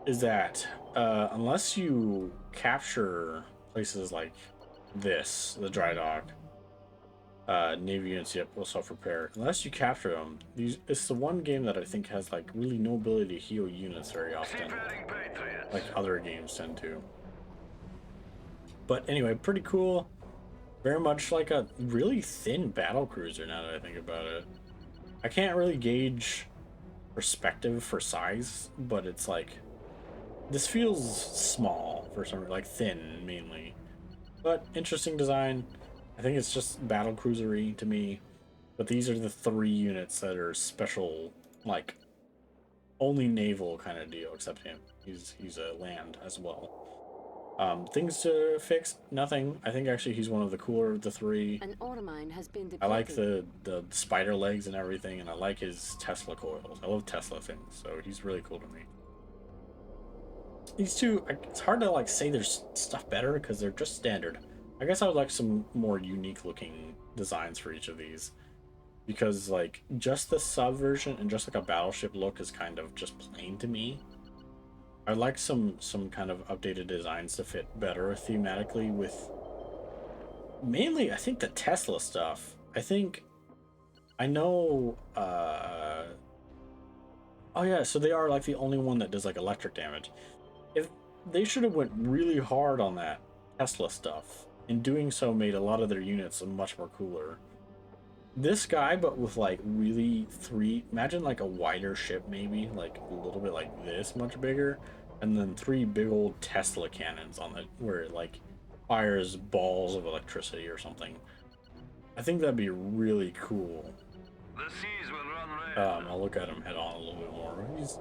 is that unless you capture places like this, the dry dock, Navy units, yep, will self-repair. Unless you capture them, it's the one game that I think has like really no ability to heal units very often, Seafaring patriots. like other games tend to. But anyway, pretty cool. Very much like a really thin battle cruiser now that I think about it. I can't really gauge perspective for size, but it's like this feels small for some reason, like thin mainly. But interesting design. I think it's just battle cruisery to me. But these are the 3 units that are special, like only naval kind of deal, except him. He's a land as well. Things to fix, nothing. I think actually he's one of the cooler of the 3. An ore mine has been depleted. I like the spider legs and everything, and I like his Tesla coils. I love Tesla things, so he's really cool to me. These two, it's hard to like say there's stuff better because they're just standard. I guess I would like some more unique looking designs for each of these, because like just the sub version and just like a battleship look is kind of just plain to me. I'd like some kind of updated designs to fit better thematically with mainly I think the Tesla stuff. I know oh yeah, so they are like the only one that does like electric damage. If they should have went really hard on that Tesla stuff. In doing so made a lot of their units much more cooler. This guy, but with like really 3, imagine like a wider ship maybe, like a little bit like this, much bigger, and then 3 big old Tesla cannons on it where it like fires balls of electricity or something. I think that'd be really cool. The seas will run red. I'll look at him head on a little bit more. He's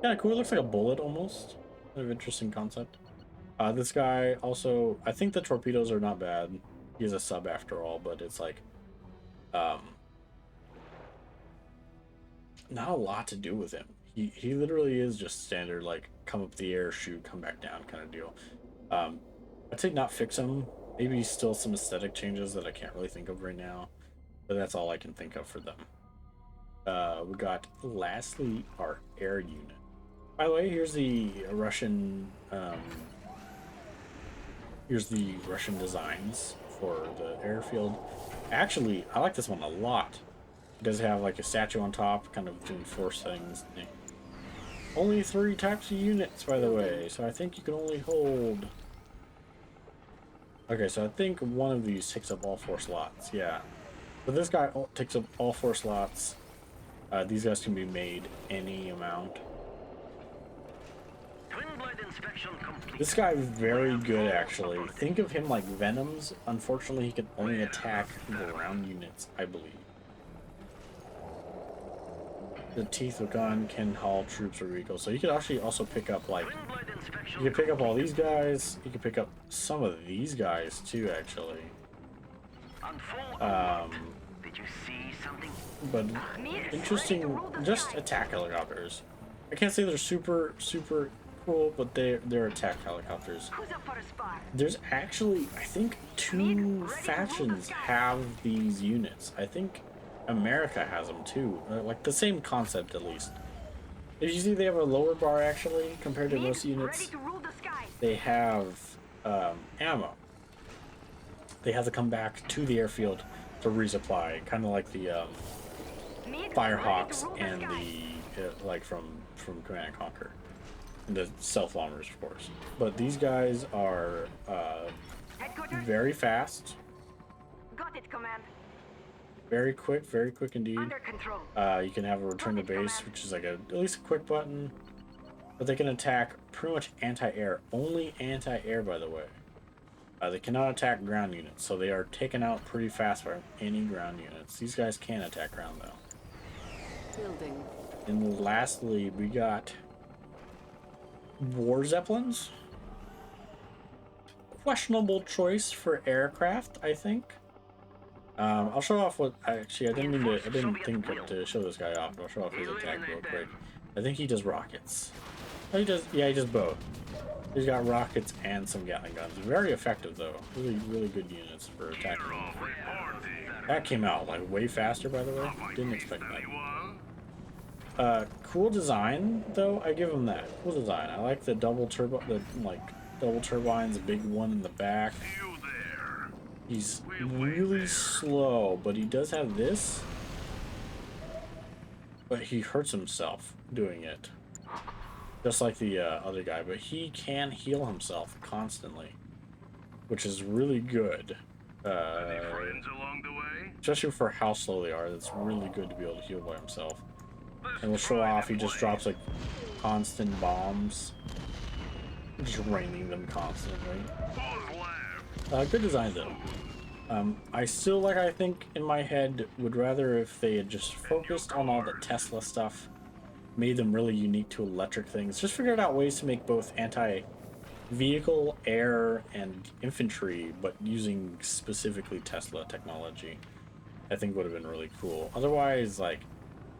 kind of cool. It looks like a bullet almost. Kind of interesting concept. This guy also, I think the torpedoes are not bad. He's a sub after all, but it's like, not a lot to do with him. He literally is just standard, like come up the air, shoot, come back down kind of deal. I'd say not fix him. Maybe still some aesthetic changes that I can't really think of right now, but that's all I can think of for them. We got lastly our air unit. By the way, here's the Russian designs for the airfield. Actually, I like this one a lot. It does have like a statue on top, kind of doing force things. Only 3 types of units, by the way, so I think you can only hold. Okay, so I think one of these takes up all 4 slots. Yeah, but this guy takes up all 4 slots. These guys can be made any amount. Twin blade inspection complete. This guy is very good, actually. Think of him like Venoms. Unfortunately, he can only attack ground units, I believe. The teeth of gun can haul troops or vehicles. So you could actually also pick up like, Twin blade inspection. you could pick up all these guys. You could pick up some of these guys too, actually. On full Did you see something? But interesting, just attack helicopters. I can't say they're super cool, but they're attack helicopters. Who's up for a spar? There's actually, I think, 2 factions have these units. I think America has them too. Like the same concept at least. If you see, they have a lower bar actually compared to most units. They have ammo. They have to come back to the airfield to resupply, kind of like the Firehawks and the like from Command and Conquer, and the stealth bombers, of course. But these guys are very fast, Got it, command. very quick indeed. Under control. You can have a return to base, which is like at least a quick button, but they can attack pretty much anti-air, only anti-air, by the way. They cannot attack ground units, so they are taken out pretty fast by any ground units. These guys can attack ground though. Building. And lastly, we got war zeppelins. Questionable choice for aircraft, I think. I'll show off what I didn't think to show this guy off, but I'll show off his attack real quick. I think he does rockets. Oh, he does both. He's got rockets and some Gatling guns. Very effective though. Really good units for attacking. That came out like way faster, by the way. Didn't expect that. Cool design though. I give him that. Cool design. I like the double turbines, a big one in the back. He's really slow, but he does have this. But he hurts himself doing it. Just like the other guy, but he can heal himself constantly, which is really good. Especially for how slow they are, it's really good to be able to heal by himself. And we'll show off, he just drops like constant bombs. Just raining them constantly. Good design though. I still, I think in my head, would rather if they had just focused on all the Tesla stuff, made them really unique to electric things, just figured out ways to make both anti-vehicle, air, and infantry, but using specifically Tesla technology, I think would have been really cool. Otherwise,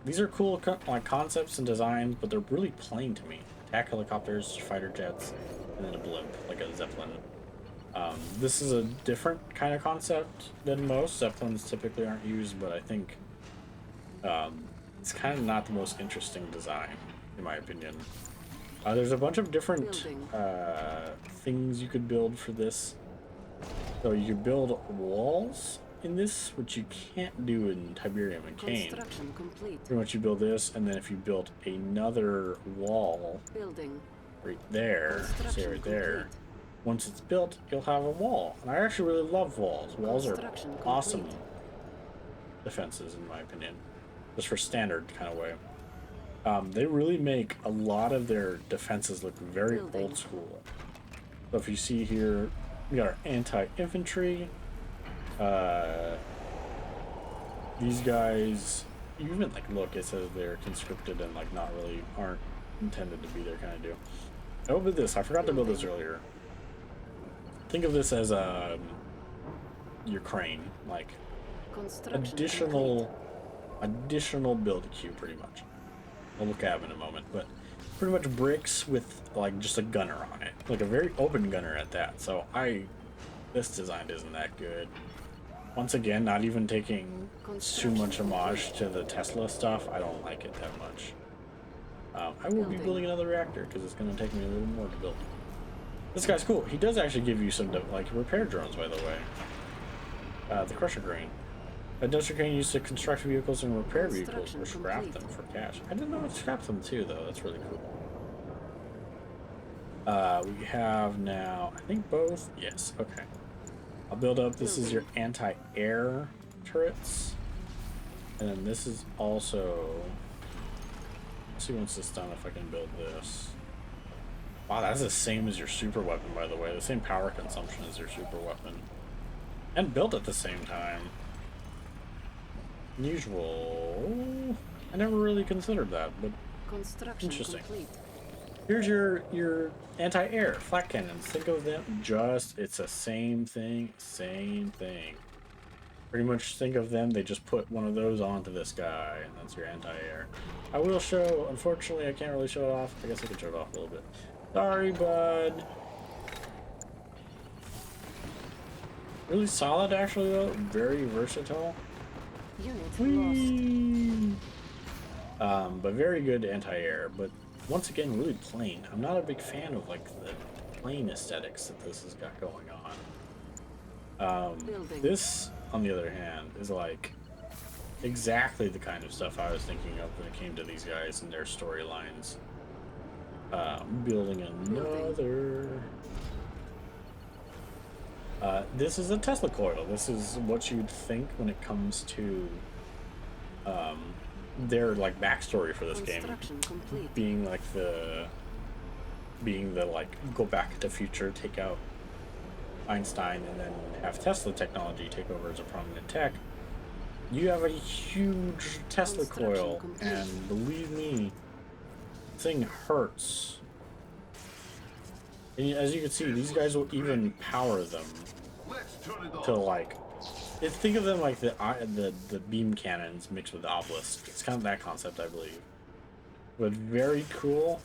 these are cool concepts and designs, but they're really plain to me. Attack helicopters, fighter jets, and then a blimp, like a Zeppelin. This is a different kind of concept than most. Zeppelins typically aren't used, but I think it's kind of not the most interesting design, in my opinion. There's a bunch of different things you could build for this. So you could build walls in this, which you can't do in Tiberium and Kane. Construction complete. Pretty much you build this, and then if you built another wall right there, say right there, once it's built, you'll have a wall. And I actually really love walls. Walls are awesome defenses, in my opinion. Just for standard kind of way. They really make a lot of their defenses look very old school. So if you see here, we got our anti-infantry. These guys, you even look, it says they're conscripted and aren't intended to be there kind of deal. I built this. I forgot to build this earlier. Think of this as your crane, additional build queue, pretty much. I'll look at it in a moment, but pretty much bricks with just a gunner on it, a very open gunner at that. So this design isn't that good. Once again, not even taking too much homage to the Tesla stuff. I don't like it that much. I will be building another reactor because it's going to take me a little more to build. This guy's cool. He does actually give you some repair drones, by the way. The Crusher Crane. A Industrial Crane used to construct vehicles and repair vehicles or scrap them for cash. I didn't know it scrapped them too, though. That's really cool. We have now, I think both. Yes, okay. I'll build up. This is your anti-air turrets. And then this is also... Let's see once it's done if I can build this. Wow, that's the same as your super weapon, by the way. The same power consumption as your super weapon. And built at the same time. Unusual. I never really considered that, but interesting. Here's your anti-air flak cannons. Think of them it's the same thing. Pretty much think of them, they just put one of those onto this guy, and that's your anti-air. I will show, unfortunately I can't really show it off. I guess I can show it off a little bit. Sorry, bud. Really solid, actually, though. Very versatile. Whee! But very good anti-air. But once again, really plain. I'm not a big fan of the plain aesthetics that this has got going on. This, on the other hand, is exactly the kind of stuff I was thinking of when it came to these guys and their storylines. Building another. This is a Tesla coil. This is what you'd think when it comes to their backstory for this game, being the go back to future, take out Einstein and then have Tesla technology take over as a prominent tech, you have a huge Tesla coil, and believe me, the thing hurts. And as you can see, these guys will even power them Let's turn it to off. like. Think of them like the beam cannons mixed with the obelisk. It's kind of that concept, I believe. But very cool.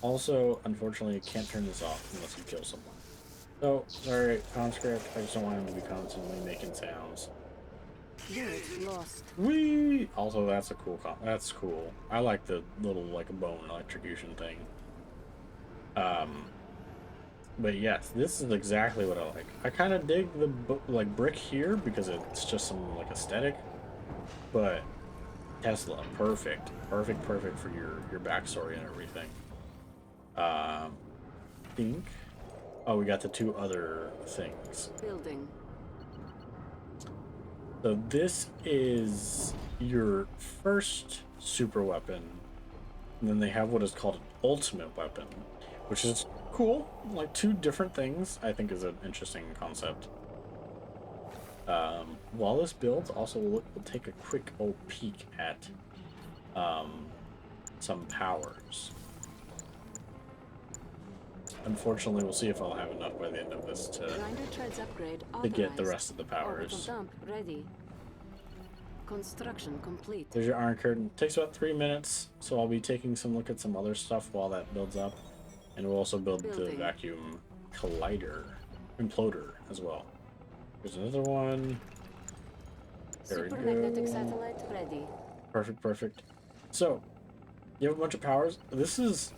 Also, unfortunately, you can't turn this off unless you kill someone. So, sorry, conscript. I just don't want him to be constantly making sounds. Unit lost. Whee! Also, that's a cool. That's cool. I like the little like bone electrocution thing. But yes, this is exactly what I like. I kind of dig the like brick here because it's just some like aesthetic. But Tesla, perfect for your backstory and everything. I think. Oh, we got the two other things. Building. So this is your first super weapon, and then they have what is called an ultimate weapon, which is cool. Like two different things, I think is an interesting concept. While this builds, also we'll take a quick old peek at some powers. Unfortunately, we'll see if I'll have enough by the end of this to Grinder treads upgrade get the authorized. rest of the powers. Orbital dump ready. Construction complete. There's your Iron Curtain. Takes about 3 minutes, so I'll be taking some look at some other stuff while that builds up. And we'll also build the vacuum collider, imploder as well. There's another one. There we go. Supermagnetic satellite ready. Perfect. So, you have a bunch of powers. This is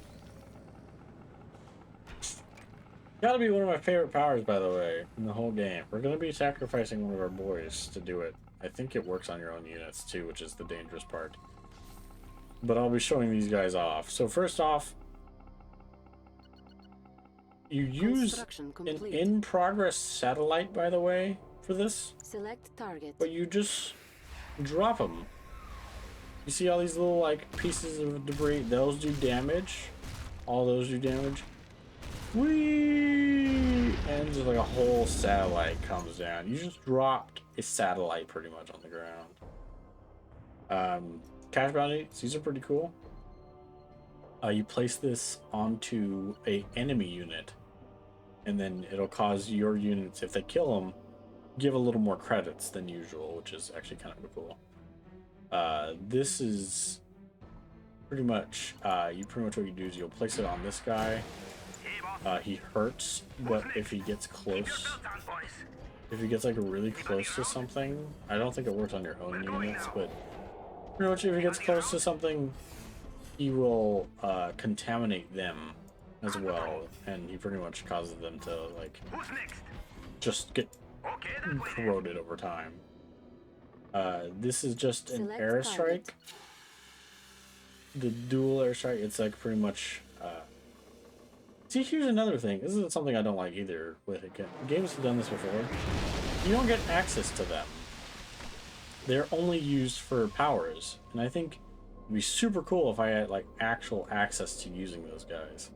gotta be one of my favorite powers, by the way, in the whole game. We're gonna be sacrificing one of our boys to do it. I think it works on your own units too, which is the dangerous part. But I'll be showing these guys off. So first off, you use an in-progress satellite, by the way, for this. Select target. But you just drop them. You see all these little like pieces of debris? Those do damage. All those do damage. Whee! And just like a whole satellite comes down. You just dropped a satellite pretty much on the ground. Cash bounty, these are pretty cool. You place this onto a enemy unit, and then it'll cause your units, if they kill them, give a little more credits than usual, which is actually kind of cool. This is pretty much what you do is you'll place it on this guy. He hurts, but if he gets close, if he gets like really close to something, I don't think it works on your own units, but pretty much if he gets close to something, he will contaminate them as well, and he pretty much causes them to like just get corroded over time. This is just an airstrike. The dual airstrike, it's like pretty much see, here's another thing. This isn't something I don't like either with it. Games have done this before. You don't get access to them. They're only used for powers, and I think it'd be super cool if I had like actual access to using those guys,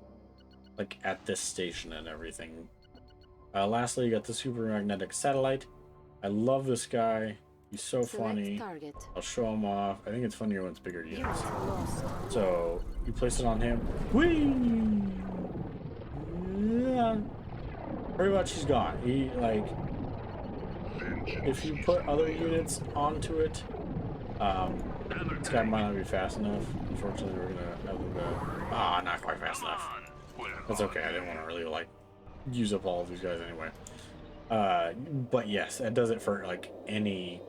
like at this station and everything. Lastly, you got the super magnetic satellite. I love this guy. He's so funny. Target. I'll show him off. I think it's funnier when it's bigger units. So you place it on him. Whee! Yeah. Pretty much he's gone. He like if you put other units onto it, this guy might not be fast enough. Unfortunately, we're gonna have to go. Not quite fast enough. That's okay. I didn't want to really like use up all of these guys anyway. But yes, that does it for like any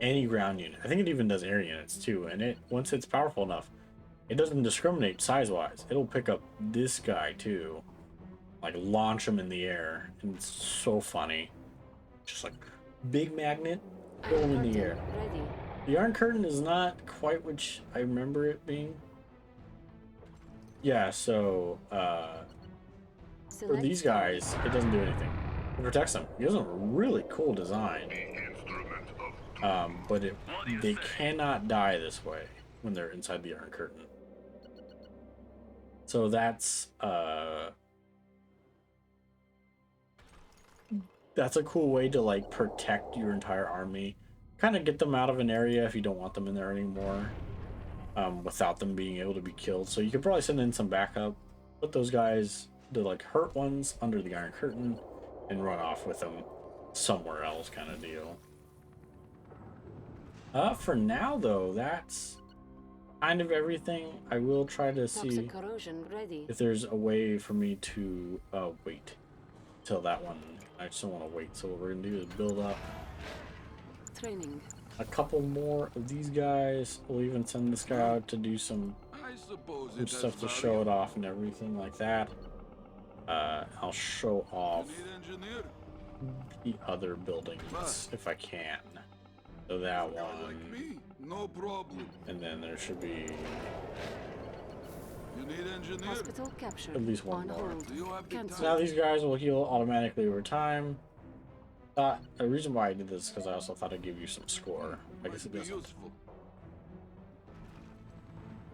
ground unit. I think it even does air units too. And it once it's powerful enough, it doesn't discriminate size-wise. It'll pick up this guy too, like launch him in the air, and it's so funny. Just like big magnet, throw him in the air. Ready. The Iron Curtain is not quite what I remember it being. Yeah, so for these guys, it doesn't do anything. It protects them. It has a really cool design. But they cannot die this way when they're inside the Iron Curtain. So that's that's a cool way to like protect your entire army. Kind of get them out of an area if you don't want them in there anymore. Without them being able to be killed. So you could probably send in some backup, put those guys, the like hurt ones, under the Iron Curtain, and run off with them somewhere else, kind of deal. For now though, that's kind of everything. I will try to see Toxic corrosion ready. if there's a way for me to wait till that one. I just don't want to wait. So what we're gonna do is build up Training. a couple more of these guys. We'll even send this guy out to do some I suppose stuff to show it off and everything like that. I'll show off engineer. the other buildings if I can. So that one, Me, no problem. and then there should be You need engineer. Hospital captured. at least one On more. hold. Do you have the Cancel. So now these guys will heal automatically over time. The reason why I did this is because I also thought I'd give you some score. I guess it be doesn't. useful.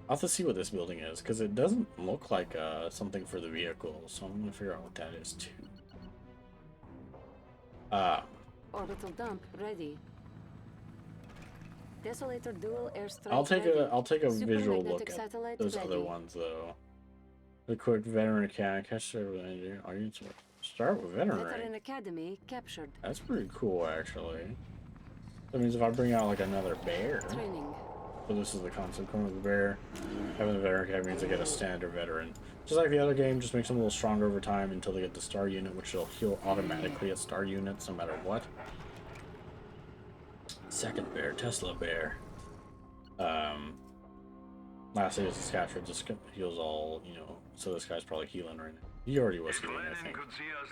I'll have to see what this building is because it doesn't look like something for the vehicle. So I'm gonna figure out what that is too. Orbital dump ready. Desolator dual airstrike. I'll take ready. a visual Supermagnetic look at satellite those ready. other ones though. The quick veteran academy. Catch with engineer. Are you start with veteran? Veteran Academy captured. That's pretty cool actually. That means if I bring out like another bear. Training. So this is the concept. Coming with the bear. Having the veteran academy means they get a standard veteran. Just like the other game, just makes them a little stronger over time until they get the star unit, which they'll heal automatically at star units no matter what. Second bear, Tesla bear. Lastly is this capture, just heals all, you know, so this guy's probably healing right now. He already was healing, I think. Could see us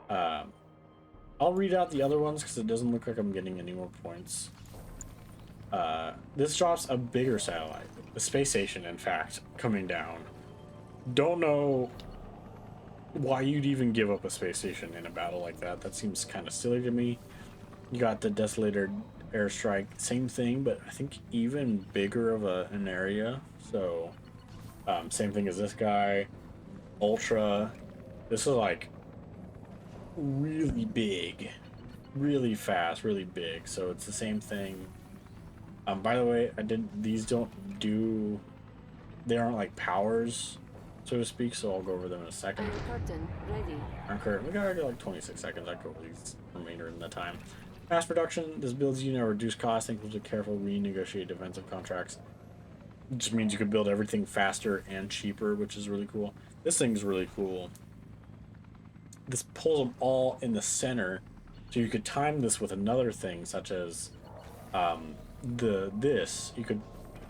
now. I'll read out the other ones because it doesn't look like I'm getting any more points. This drops a bigger satellite, a space station, in fact, coming down. Don't know why you'd even give up a space station in a battle like that. That seems kind of silly to me. You got the Desolator airstrike, same thing, but I think even bigger of an area. So, same thing as this guy. Ultra. This is like really big, really fast, really big. So it's the same thing. By the way, these don't do, they aren't like powers, so to speak, so I'll go over them in a second. Iron Curtain ready. Iron Curtain, we got like 26 seconds, I go over these remainder in the time. Mass production, this builds unit at reduced cost, includes a careful renegotiate defensive contracts. It just means you can build everything faster and cheaper, which is really cool. This thing's really cool. This pulls them all in the center, so you could time this with another thing, such as you could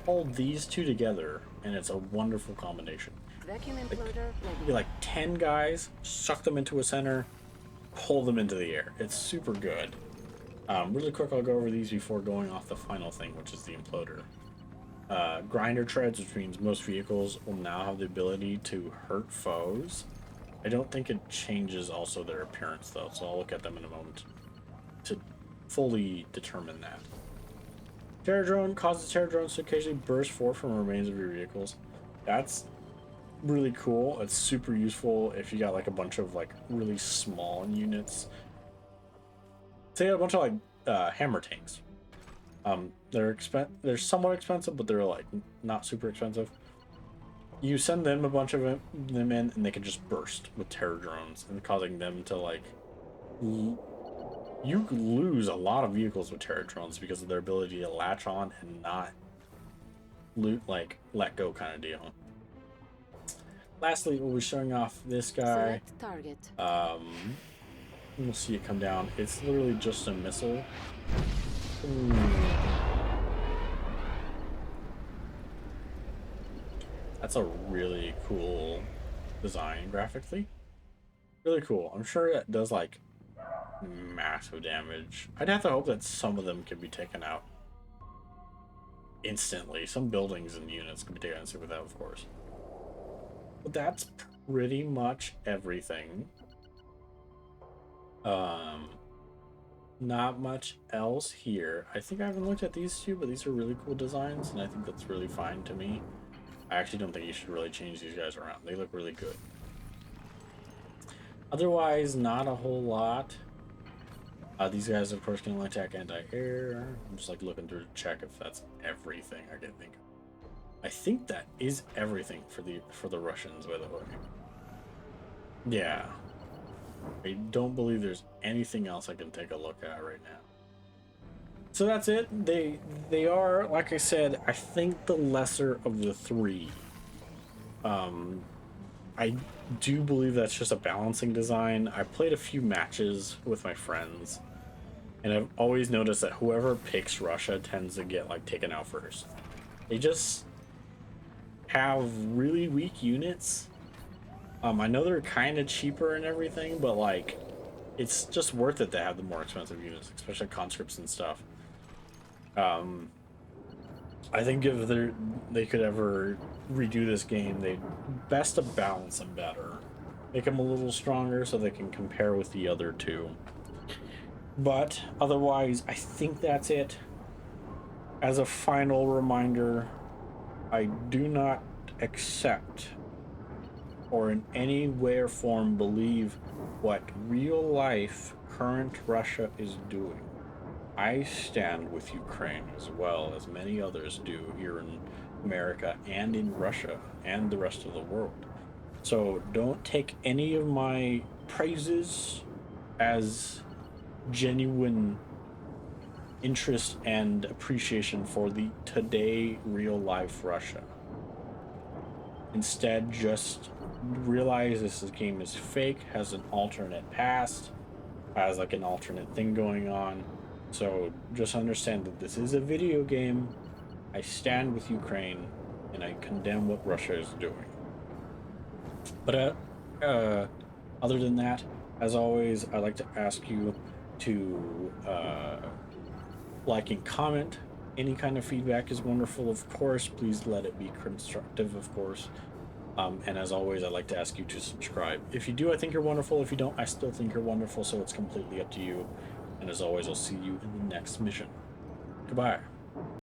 hold these two together, and it's a wonderful combination. Vacuum imploder You ready. get like 10 guys, suck them into a center, pull them into the air. It's super good. Really quick, I'll go over these before going off the final thing, which is the imploder. Grinder treads, which means most vehicles will now have the ability to hurt foes. I don't think it changes also their appearance though, so I'll look at them in a moment to fully determine that. Terror drone causes terror drones to occasionally burst forth from remains of your vehicles. That's really cool. It's super useful if you got like a bunch of like really small units. Say a bunch of like hammer tanks. They're somewhat expensive, but they're like not super expensive. You send them a bunch of them in, and they can just burst with terror drones, and causing them to like. You lose a lot of vehicles with terror drones because of their ability to latch on and not let go kind of deal. Lastly, we'll be showing off this guy. Select target. We'll see it come down. It's literally just a missile. Ooh. That's a really cool design graphically. Really cool. I'm sure it does like massive damage. I'd have to hope that some of them can be taken out instantly. Some buildings and units can be taken out with that, of course. But that's pretty much everything. Not much else here. I think I haven't looked at these two, but these are really cool designs, and I think that's really fine to me. I actually don't think you should really change these guys around. They look really good. Otherwise, not a whole lot. These guys, of course, can only attack anti-air. I'm just like looking through to check if that's everything I can think of. I think that is everything for the Russians, by the way. Yeah. I don't believe there's anything else I can take a look at right now. So that's it. They are, like I said, I think the lesser of the three. I do believe that's just a balancing design. I played a few matches with my friends, and I've always noticed that whoever picks Russia tends to get like taken out first. They just have really weak units. I know they're kind of cheaper and everything, but like it's just worth it to have the more expensive units, especially conscripts and stuff. I think if they could ever redo this game, they'd best to balance them better, make them a little stronger so they can compare with the other two. But otherwise, I think that's it. As a final reminder, I do not accept or in any way or form believe what real life current Russia is doing. I stand with Ukraine as well as many others do here in America and in Russia and the rest of the world. So don't take any of my praises as genuine interest and appreciation for the today real life Russia. Instead, just realize this game is fake, has an alternate past, has like an alternate thing going on. So just understand that this is a video game. I stand with Ukraine and I condemn what Russia is doing. But other than that, as always, I'd like to ask you to like and comment. Any kind of feedback is wonderful, of course. Please let it be constructive, of course. And as always, I'd like to ask you to subscribe. If you do, I think you're wonderful. If you don't, I still think you're wonderful, so it's completely up to you. And as always, I'll see you in the next mission. Goodbye.